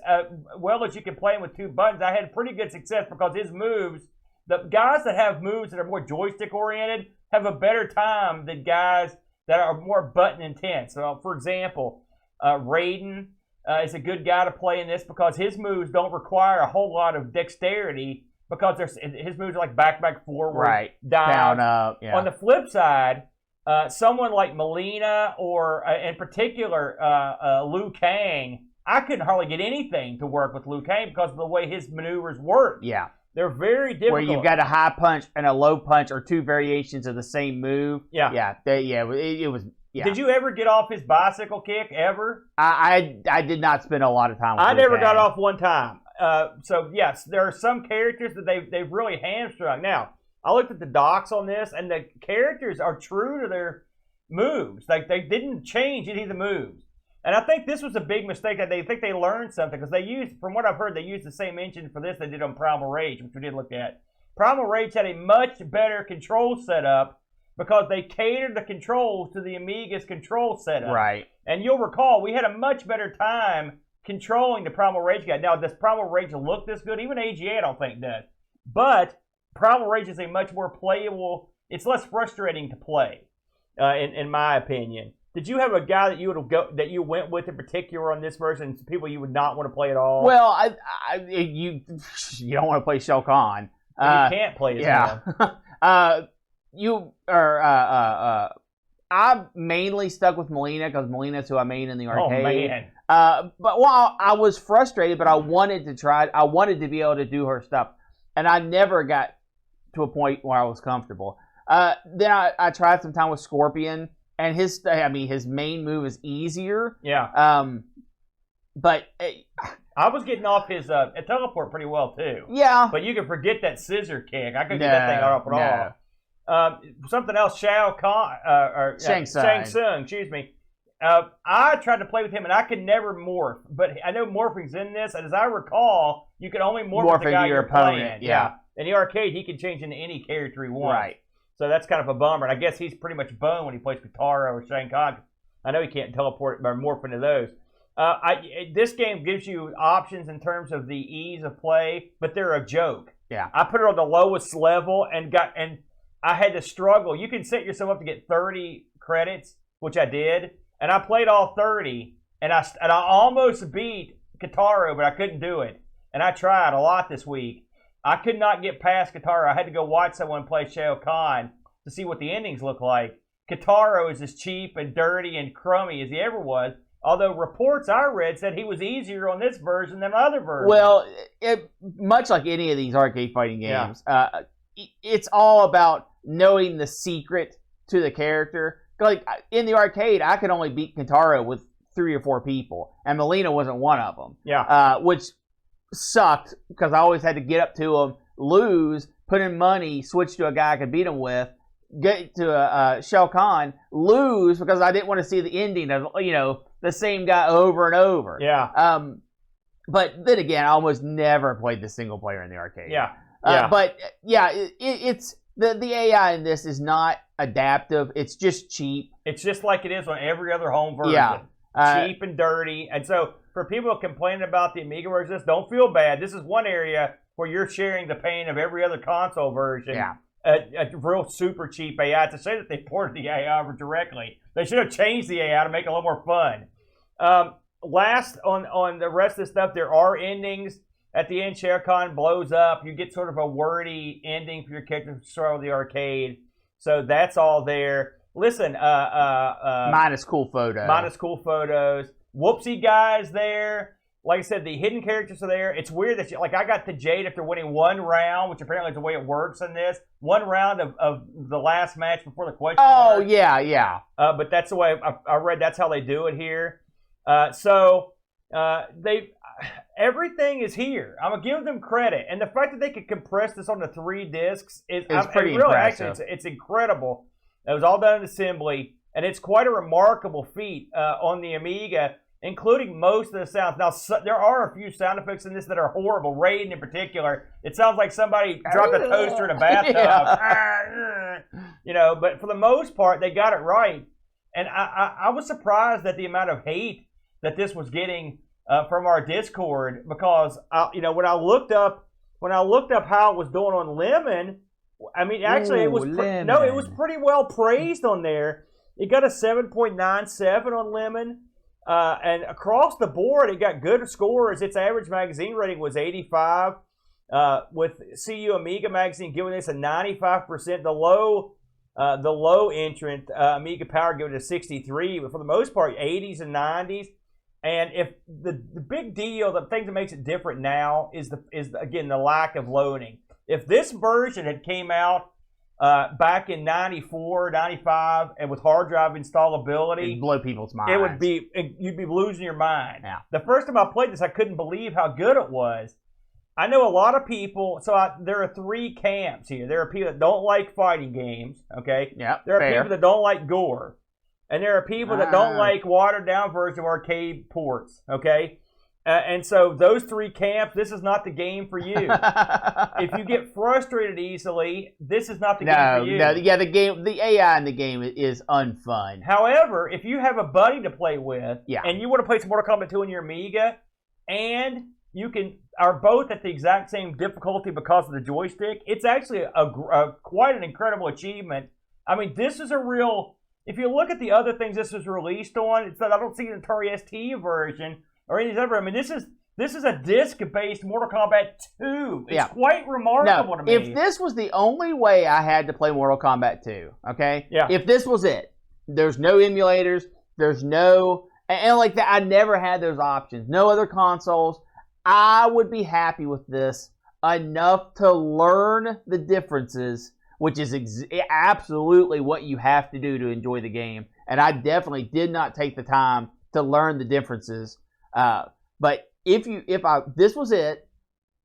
well as you can play him with 2 buttons. I had pretty good success because his moves, the guys that have moves that are more joystick oriented have a better time than guys that are more button intense. So, for example, Raiden is a good guy to play in this because his moves don't require a whole lot of dexterity because his moves are like back, forward, right, dive. Down, up. Yeah. On the flip side, someone like Melina or, in particular, Liu Kang, I couldn't hardly get anything to work with Liu Kang because of the way his maneuvers work. Yeah. They're very difficult. Where you've got a high punch and a low punch or 2 variations of the same move. Yeah. It was. Yeah. Did you ever get off his bicycle kick, ever? I did not spend a lot of time with I Liu never Kang. got off one time. So, yes, there are some characters that they've really hamstrung. Now, I looked at the docs on this, and the characters are true to their moves. Like, they didn't change any of the moves. And I think this was a big mistake that they think they learned something because they used, from what I've heard, they used the same engine for this they did on Primal Rage, which we did look at. Primal Rage had a much better control setup because they catered the controls to the Amiga's control setup. Right. And you'll recall, we had a much better time controlling the Primal Rage guy. Now, does Primal Rage look this good? Even AGA, I don't think does. But Primal Rage is a much more playable, it's less frustrating to play, in my opinion. Did you have a guy that you went with in particular on this version? People you would not want to play at all. Well, you don't want to play Shao Kahn. You can't play as him. I mainly stuck with Melina because Melina's who I made in the arcade. Oh man! But while I was frustrated, but I wanted to try. I wanted to be able to do her stuff, and I never got to a point where I was comfortable. Then I tried some time with Scorpion. And his main move is easier. Yeah. But I was getting off his teleport pretty well too. Yeah. But you can forget that scissor kick. I couldn't get that thing off at all. Something else, Shang Tsung, excuse me. I tried to play with him and I could never morph. But I know morphing's in this, and as I recall, you could only morph with the guy you're playing. Yeah. In the arcade, he can change into any character he wants. Right. So that's kind of a bummer. And I guess he's pretty much boned when he plays Katara or Shang Tsung. I know he can't teleport or morph into those. This game gives you options in terms of the ease of play, but they're a joke. Yeah. I put it on the lowest level and I had to struggle. You can set yourself up to get 30 credits, which I did, and I played all 30, and I almost beat Katara, but I couldn't do it. And I tried a lot this week. I could not get past Katara. I had to go watch someone play Shao Kahn to see what the endings look like. Katara is as cheap and dirty and crummy as he ever was, although reports I read said he was easier on this version than other versions. Well, much like any of these arcade fighting games, it's all about knowing the secret to the character. Like, in the arcade, I could only beat Katara with 3 or 4 people, and Melina wasn't one of them. Yeah. Which sucked because I always had to get up to him, lose, put in money, switch to a guy I could beat him with, get to Shao Kahn, lose because I didn't want to see the ending of the same guy over and over. Yeah. But then again, I almost never played the single player in the arcade. Yeah. But yeah, it's the AI in this is not adaptive. It's just cheap. It's just like it is on every other home version. Yeah. Cheap and dirty. And so for people complaining about the Amiga version, don't feel bad. This is one area where you're sharing the pain of every other console version. Yeah. A real super cheap AI. To say that they ported the AI over directly, they should have changed the AI to make it a little more fun. Last on the rest of the stuff, there are endings. At the end, Shao Kahn blows up. You get sort of a wordy ending for your character to start with the arcade. So that's all there. Listen, minus cool photos. Whoopsie guy's there. Like I said, the hidden characters are there. It's weird that I got the Jade after winning one round, which apparently is the way it works in this. One round of the last match before the question. Oh, mark. Yeah. But that's the way I read. That's how they do it here. Everything is here. I'm gonna give them credit, and the fact that they could compress this onto 3 discs is pretty impressive. Actually, it's incredible. It was all done in assembly, and it's quite a remarkable feat on the Amiga. including most of the sounds. Now, there are a few sound effects in this that are horrible. Raiden in particular, it sounds like somebody dropped a toaster in a bathtub. Yeah. But for the most part, they got it right. And I was surprised at the amount of hate that this was getting from our Discord, because when I looked up how it was doing on Lemon, I mean, actually, it was it was pretty well praised on there. It got a 7.97 on Lemon, and across the board, it got good scores. Its average magazine rating was 85, with CU Amiga magazine giving this a 95%. The low entrant Amiga Power giving it a 63, but for the most part, 80s and 90s. And if the big deal, the thing that makes it different now is again the lack of loading. If this version had came out back in 94, 95, and with hard drive installability, it'd blow people's minds. You'd be losing your mind. Yeah. The first time I played this, I couldn't believe how good it was. I know a lot of people, there are three camps here. There are people that don't like fighting games, okay? Yep, there are people that don't like gore. And there are people that don't like watered-down versions of arcade ports, okay? And so those three camps, this is not the game for you. If you get frustrated easily, this is not the game for you. The AI in the game is unfun. However, if you have a buddy to play with, and you want to play some Mortal Kombat 2 on your Amiga, and you are both at the exact same difficulty because of the joystick, it's actually quite an incredible achievement. I mean, this is a real... If you look at the other things this was released on, it's that I don't see an Atari ST version or any other. I mean, this is a disc-based Mortal Kombat 2. It's quite remarkable to me. If this was the only way I had to play Mortal Kombat 2, okay? Yeah. If this was it, there's no emulators, there's no... And like that, I never had those options. No other consoles. I would be happy with this enough to learn the differences, which is absolutely what you have to do to enjoy the game. And I definitely did not take the time to learn the differences. But if this was it,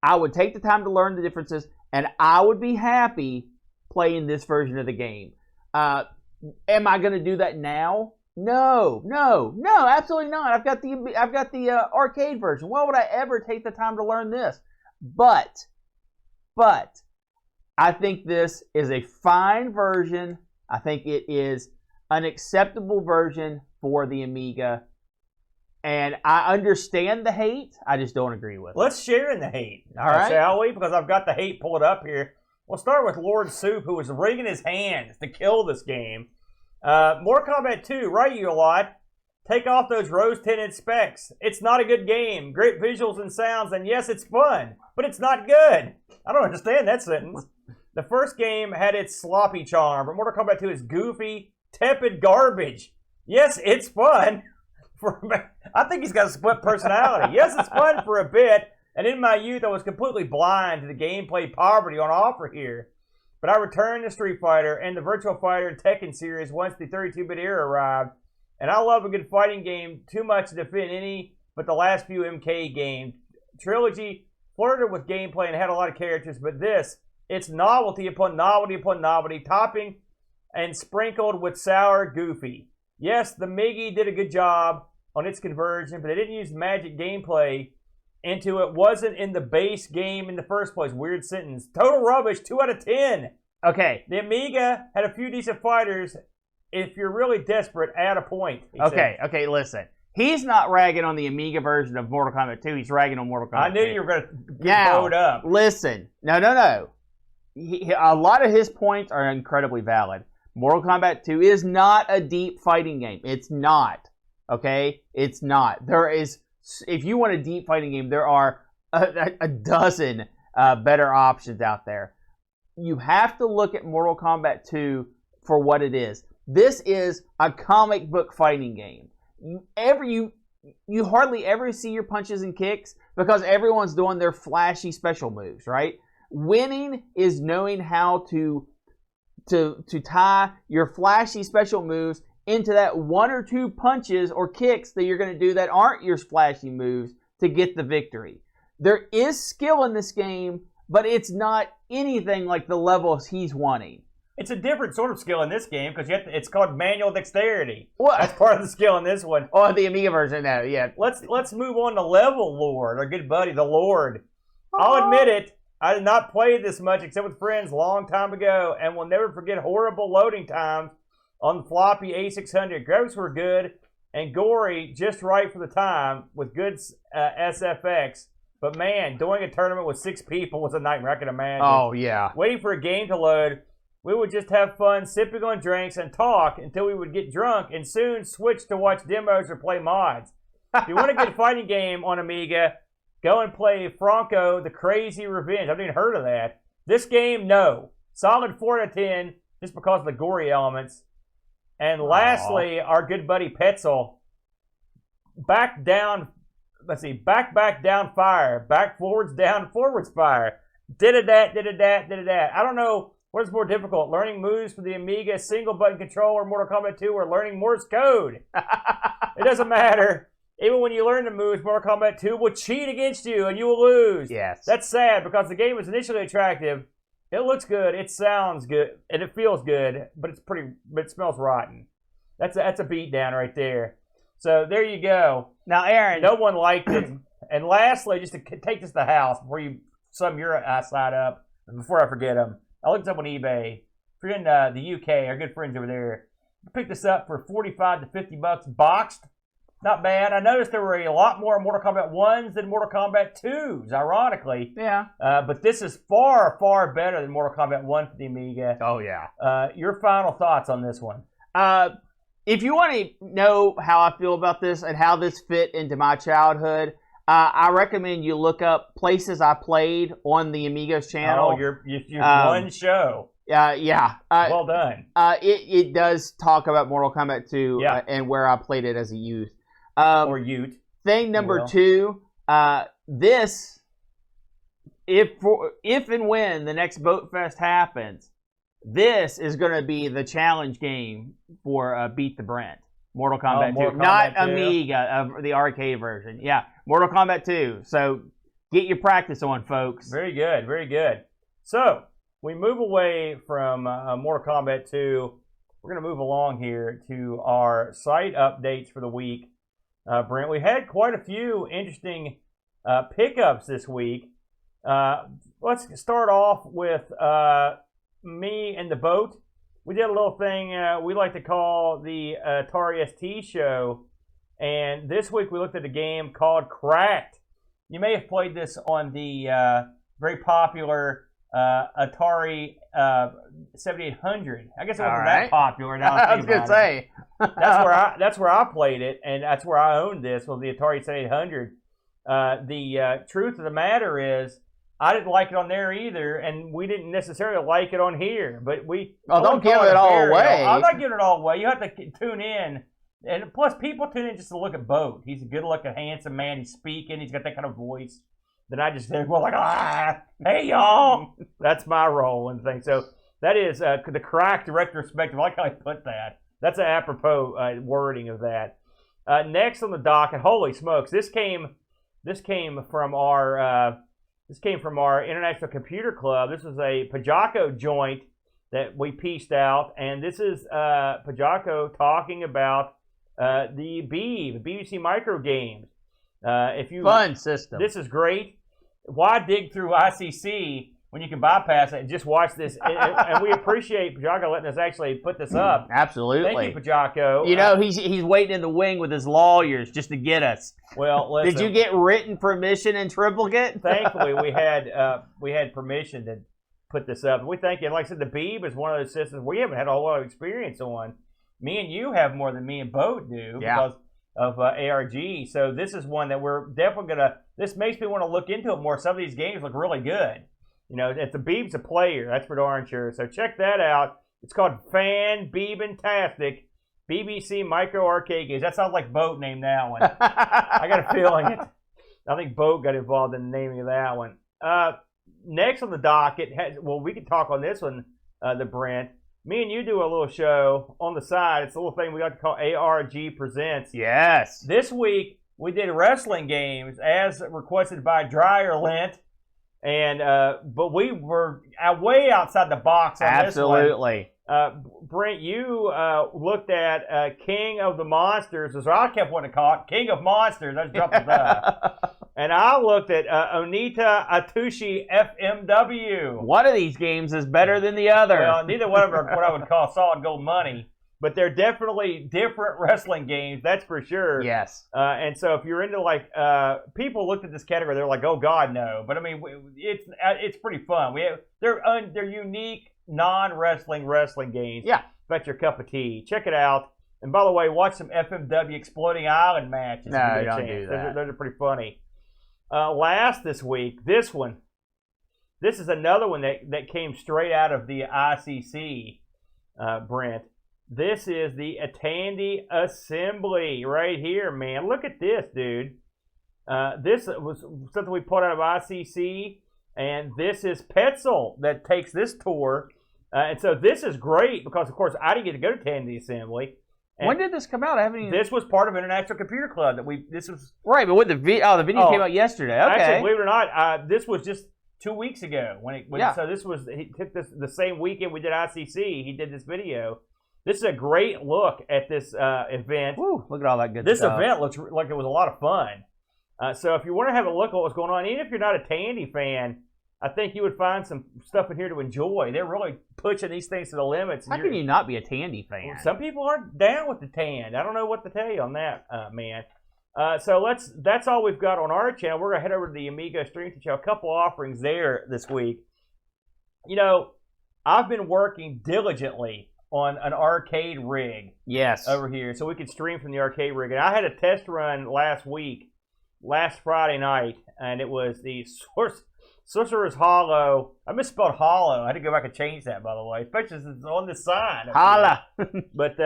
I would take the time to learn the differences, and I would be happy playing this version of the game. Am I going to do that now? No, absolutely not. I've got the arcade version. Why would I ever take the time to learn this? But I think this is a fine version. I think it is an acceptable version for the Amiga. And I understand the hate. I just don't agree with it. Let's share in the hate. All right. Shall we? Because I've got the hate pulled up here. We'll start with Lord Soup, who was wringing his hands to kill this game. Mortal Kombat 2, right, you lot? Take off those rose-tinted specs. It's not a good game. Great visuals and sounds, and yes, it's fun, but it's not good. I don't understand that sentence. The first game had its sloppy charm, but Mortal Kombat 2 is goofy, tepid garbage. Yes, it's fun. I think he's got a split personality. Yes, it's fun for a bit, and in my youth, I was completely blind to the gameplay poverty on offer here. But I returned to Street Fighter and the Virtua Fighter and Tekken series once the 32-bit era arrived, and I love a good fighting game too much to defend any but the last few MK games. Trilogy flirted with gameplay and had a lot of characters, but this... It's novelty upon novelty upon novelty, topping and sprinkled with sour goofy. Yes, the Miggy did a good job on its conversion, but they didn't use magic gameplay into it. Wasn't in the base game in the first place. Weird sentence. Total rubbish, 2 out of 10. Okay. The Amiga had a few decent fighters. If you're really desperate, add a point. Okay, listen. He's not ragging on the Amiga version of Mortal Kombat 2. He's ragging on Mortal Kombat 2. I knew you were going to get bowed up. Listen. No. A lot of his points are incredibly valid. Mortal Kombat 2 is not a deep fighting game. It's not. Okay? It's not. If you want a deep fighting game, there are a dozen better options out there. You have to look at Mortal Kombat 2 for what it is. This is a comic book fighting game. You hardly ever see your punches and kicks because everyone's doing their flashy special moves, right? Winning is knowing how to tie your flashy special moves into that 1 or 2 punches or kicks that you're going to do that aren't your flashy moves to get the victory. There is skill in this game, but it's not anything like the levels he's wanting. It's a different sort of skill in this game because it's called manual dexterity. What? That's part of the skill in this one. Oh, the Amiga version, no, yeah. Let's move on to Level Lord, our good buddy, the Lord. I'll admit it, I did not play this much except with friends a long time ago, and will never forget horrible loading times on the floppy A600. Graphics were good and gory, just right for the time, with good SFX. But man, doing a tournament with 6 people was a nightmare, I can imagine. Oh, yeah. Waiting for a game to load, we would just have fun sipping on drinks and talk until we would get drunk and soon switch to watch demos or play mods. If you want to get a fighting game on Amiga, go and play Franco the Crazy Revenge. I've not even heard of that. This game, no. Solid 4 out of 10 just because of the gory elements. And lastly, our good buddy Petzel, back, down, fire. Back, forwards, down, forwards, fire. Did-a-dat. I don't know what is more difficult, learning moves for the Amiga single-button controller, Mortal Kombat 2, or learning Morse code. It doesn't matter. Even when you learn the moves, Mortal Kombat 2 will cheat against you and you will lose. Yes. That's sad because the game was initially attractive. It looks good, it sounds good, and it feels good, but it smells rotten. That's a beatdown right there. So there you go. Now, Aaron. No one liked it. And lastly, just to take this to the house before you sum your side up, before I forget them, I looked up on eBay. If you're in the UK, our good friends over there, picked this up for $45 to $50 boxed. Not bad. I noticed there were a lot more Mortal Kombat 1s than Mortal Kombat 2s, ironically. Yeah. But this is far, far better than Mortal Kombat 1 for the Amiga. Oh, yeah. Your final thoughts on this one? If you want to know how I feel about this and how this fit into my childhood, I recommend you look up places I played on the Amigos channel. Oh, your one show. Yeah. Well done. It does talk about Mortal Kombat 2 and where I played it as a youth. Or Ute. Thing number 2, this, if and when the next Boat Fest happens, this is going to be the challenge game for Beat the Brent. Mortal Kombat 2. Mortal Not Kombat 2. Amiga, the arcade version. Yeah, Mortal Kombat 2. So get your practice on, folks. Very good, very good. So we move away from Mortal Kombat 2. We're going to move along here to our site updates for the week. Brent, we had quite a few interesting pickups this week. Let's start off with me and the boat. We did a little thing we like to call the Atari ST show, and this week we looked at a game called Cracked. You may have played this on the very popular Atari 7800. I guess it wasn't that popular. Now I was gonna say that's where I played it, and that's where I owned this, was the Atari 7800. The truth of the matter is, I didn't like it on there either, and we didn't necessarily like it on here. But we don't give it all away. I'm not giving it all away. You have to tune in, and plus people tune in just to look at Boat. He's a good-looking, handsome man. He's speaking. He's got that kind of voice that I just think, well, like, hey y'all. That's my role and thing. So that is the Cracked retrospective. I like how I put that. That's an apropos wording of that. Next on the docket, holy smokes, this came from our International Computer Club. This is a Pajako joint that we pieced out, and this is Pajako talking about the BBC Micro Games. Fun system. This is great. Why dig through ICC when you can bypass it and just watch this? and we appreciate Pajako letting us actually put this up. Absolutely. Thank you, Pajako. You know, he's waiting in the wing with his lawyers just to get us. Well, listen, did you get written permission in triplicate? Thankfully, we had permission to put this up. We thank you. And like I said, the Beeb is one of those systems we haven't had a whole lot of experience on. Me and you have more than me and Boat do because of ARG. So this is one that we're definitely gonna. This makes me want to look into it more. Some of these games look really good. You know, if the Beeb's a player, that's for darn sure. So check that out. It's called Fan Beebintastic BBC Micro Arcade Games. That sounds like Boat named that one. I got a feeling it. I think Boat got involved in the naming of that one. Next on the docket, we can talk on this one, the Brent. Me and you do a little show on the side. It's a little thing we like to call ARG Presents. Yes. This week, we did wrestling games as requested by Dryer Lint. And but we were way outside the box on Absolutely. this one. Brent, you looked at King of the Monsters, as I kept wanting to call it, King of Monsters. That's dropped the And I looked at Onita Atushi FMW. One of these games is better than the other. Well, neither one of them are what I would call solid gold money, but they're definitely different wrestling games, that's for sure. Yes. And so if you're into people looked at this category, they're like, oh God, no. But I mean, it's pretty fun. They're unique, non-wrestling wrestling games. Yeah. That's your cup of tea. Check it out. And by the way, watch some FMW Exploding Island matches. No, don't do that. Those are pretty funny. Last this week, this one. This is another one that came straight out of the ICC, Brent. This is the Tandy Assembly right here, man. Look at this, dude. This was something we put out of ICC, and this is Petzel that takes this tour. And so this is great because, of course, I didn't get to go to Tandy Assembly. And when did this come out? I haven't even... This was part of International Computer Club. This was right, but what the video came out yesterday. Okay. Actually, believe it or not, this was just 2 weeks ago. So this was he took this the same weekend we did ICC. He did this video. This is a great look at this event. Woo, look at all that good this stuff. This event looks like it was a lot of fun. So if you want to have a look at what's going on, even if you're not a Tandy fan, I think you would find some stuff in here to enjoy. They're really pushing these things to the limits. How can you not be a Tandy fan? Some people aren't down with the Tand. I don't know what to tell you on that, man. So that's all we've got on our channel. We're going to head over to the Amiga Stream to show a couple offerings there this week. You know, I've been working diligently on an arcade rig. Yes. Over here, so we could stream from the arcade rig. And I had a test run last Friday night, and it was the Sorcerer's Hollow. I misspelled hollow. I had to go back and change that, by the way, especially since it's on the sign. Holla. But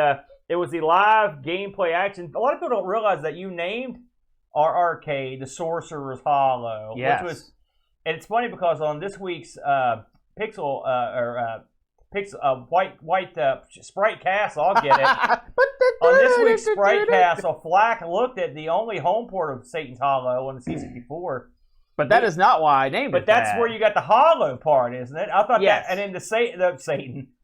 it was the live gameplay action. A lot of people don't realize that you named our arcade the Sorcerer's Hollow. Yes. And it's funny because on this week's white Sprite Castle, I'll get it. On this week's Sprite Castle, Flack looked at the only home port of Satan's Hollow on the C64. But that is not why I named it. But that's where you got the hollow part, isn't it? I thought that, and then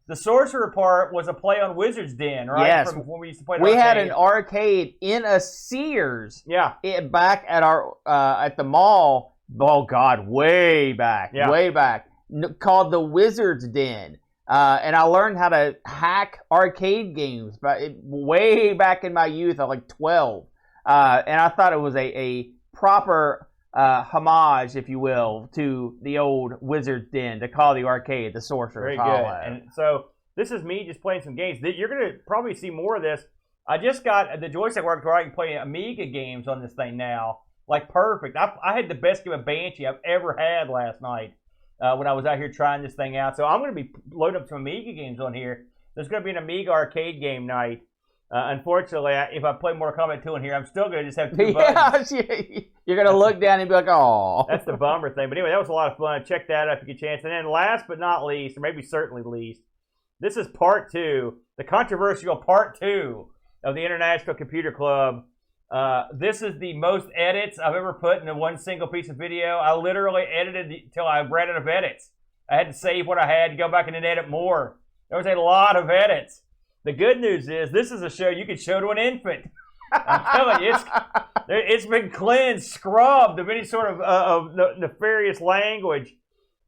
the sorcerer part was a play on Wizard's Den, right? Yes. From when we used to play. We had an arcade in a Sears. Yeah. Back at our at the mall. Oh God, way back, called the Wizard's Den. And I learned how to hack arcade games, but way back in my youth, I was like 12, and I thought it was a proper homage, if you will, to the old Wizard's Den to call the arcade the Sorcerer's Hollow. Very good. And so this is me just playing some games. You're going to probably see more of this. I just got the joystick work where I can play Amiga games on this thing now, like perfect. I had the best game of Banshee I've ever had last night. When I was out here trying this thing out. So I'm going to be loading up some Amiga games on here. There's going to be an Amiga arcade game night. Unfortunately, if I play Mortal Kombat 2 in here, I'm still going to just have 2 buttons. You're going to look down and be like, oh. That's the bummer thing. But anyway, that was a lot of fun. Check that out if you get a chance. And then last but not least, or maybe certainly least, this is part 2, the controversial part 2 of the International Computer Club. This is the most edits I've ever put into one single piece of video. I literally edited until I ran out of edits. I had to save what I had to go back and then edit more. There was a lot of edits. The good news is this is a show you can show to an infant. I'm telling you, it's been cleansed, scrubbed of any sort of nefarious language.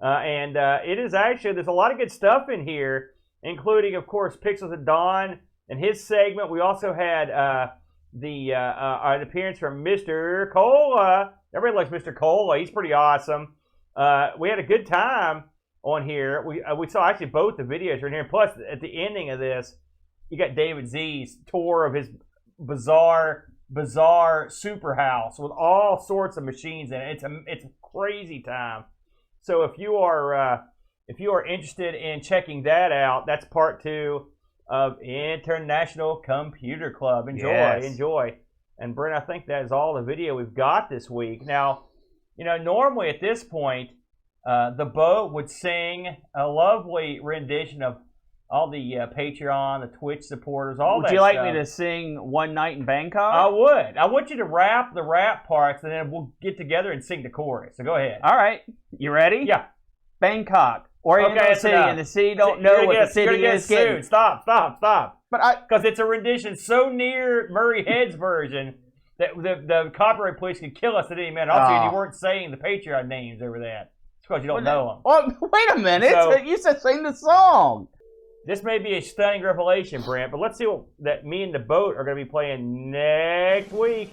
And it is actually, there's a lot of good stuff in here, including, of course, Pixels of Dawn and his segment. We also had an appearance from Mr. Cola. Everybody likes Mr. Cola. He's pretty awesome. We had a good time on here. We saw actually both the videos are in here. Plus, at the ending of this, you got David Z's tour of his bizarre super house with all sorts of machines in it. It's a crazy time. So if you are interested in checking that out, that's part 2 of International Computer Club. Enjoy. And Brent, I think that is all the video we've got this week. Now, normally at this point, the boat would sing a lovely rendition of all the Patreon, the Twitch supporters, all that. Would you like stuff. me to sing One Night in Bangkok? I would. I want you to rap the rap parts, and then we'll get together and sing the chorus. So go ahead. All right. You ready? Yeah. Bangkok, Oriental City, and the city don't know what the city is getting. Stop. But because it's a rendition so near Murray Head's version that the copyright police could kill us at any minute. Also, you weren't saying the Patreon names over that. It's because you don't know them. Well, wait a minute. So, you said sing the song. This may be a stunning revelation, Brent, but let's see what that me and the boat are going to be playing next week.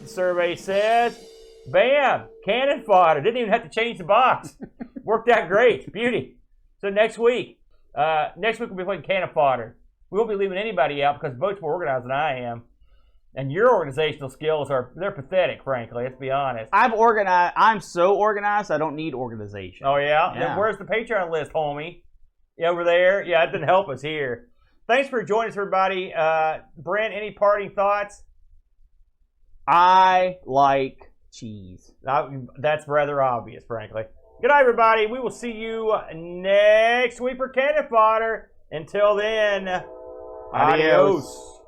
The survey says, bam, cannon fodder. Didn't even have to change the box. Worked out great. Beauty. So next week we'll be playing cannon fodder. We won't be leaving anybody out because Boat's more organized than I am. And your organizational skills they're pathetic, frankly. Let's be honest. I'm so organized, I don't need organization. Oh, yeah? Then where's the Patreon list, homie? Yeah, over there? Yeah, it didn't help us here. Thanks for joining us, everybody. Brent, any parting thoughts? I like cheese. That's rather obvious, frankly. Good night, everybody. We will see you next week for Cannon Fodder. Until then, adios.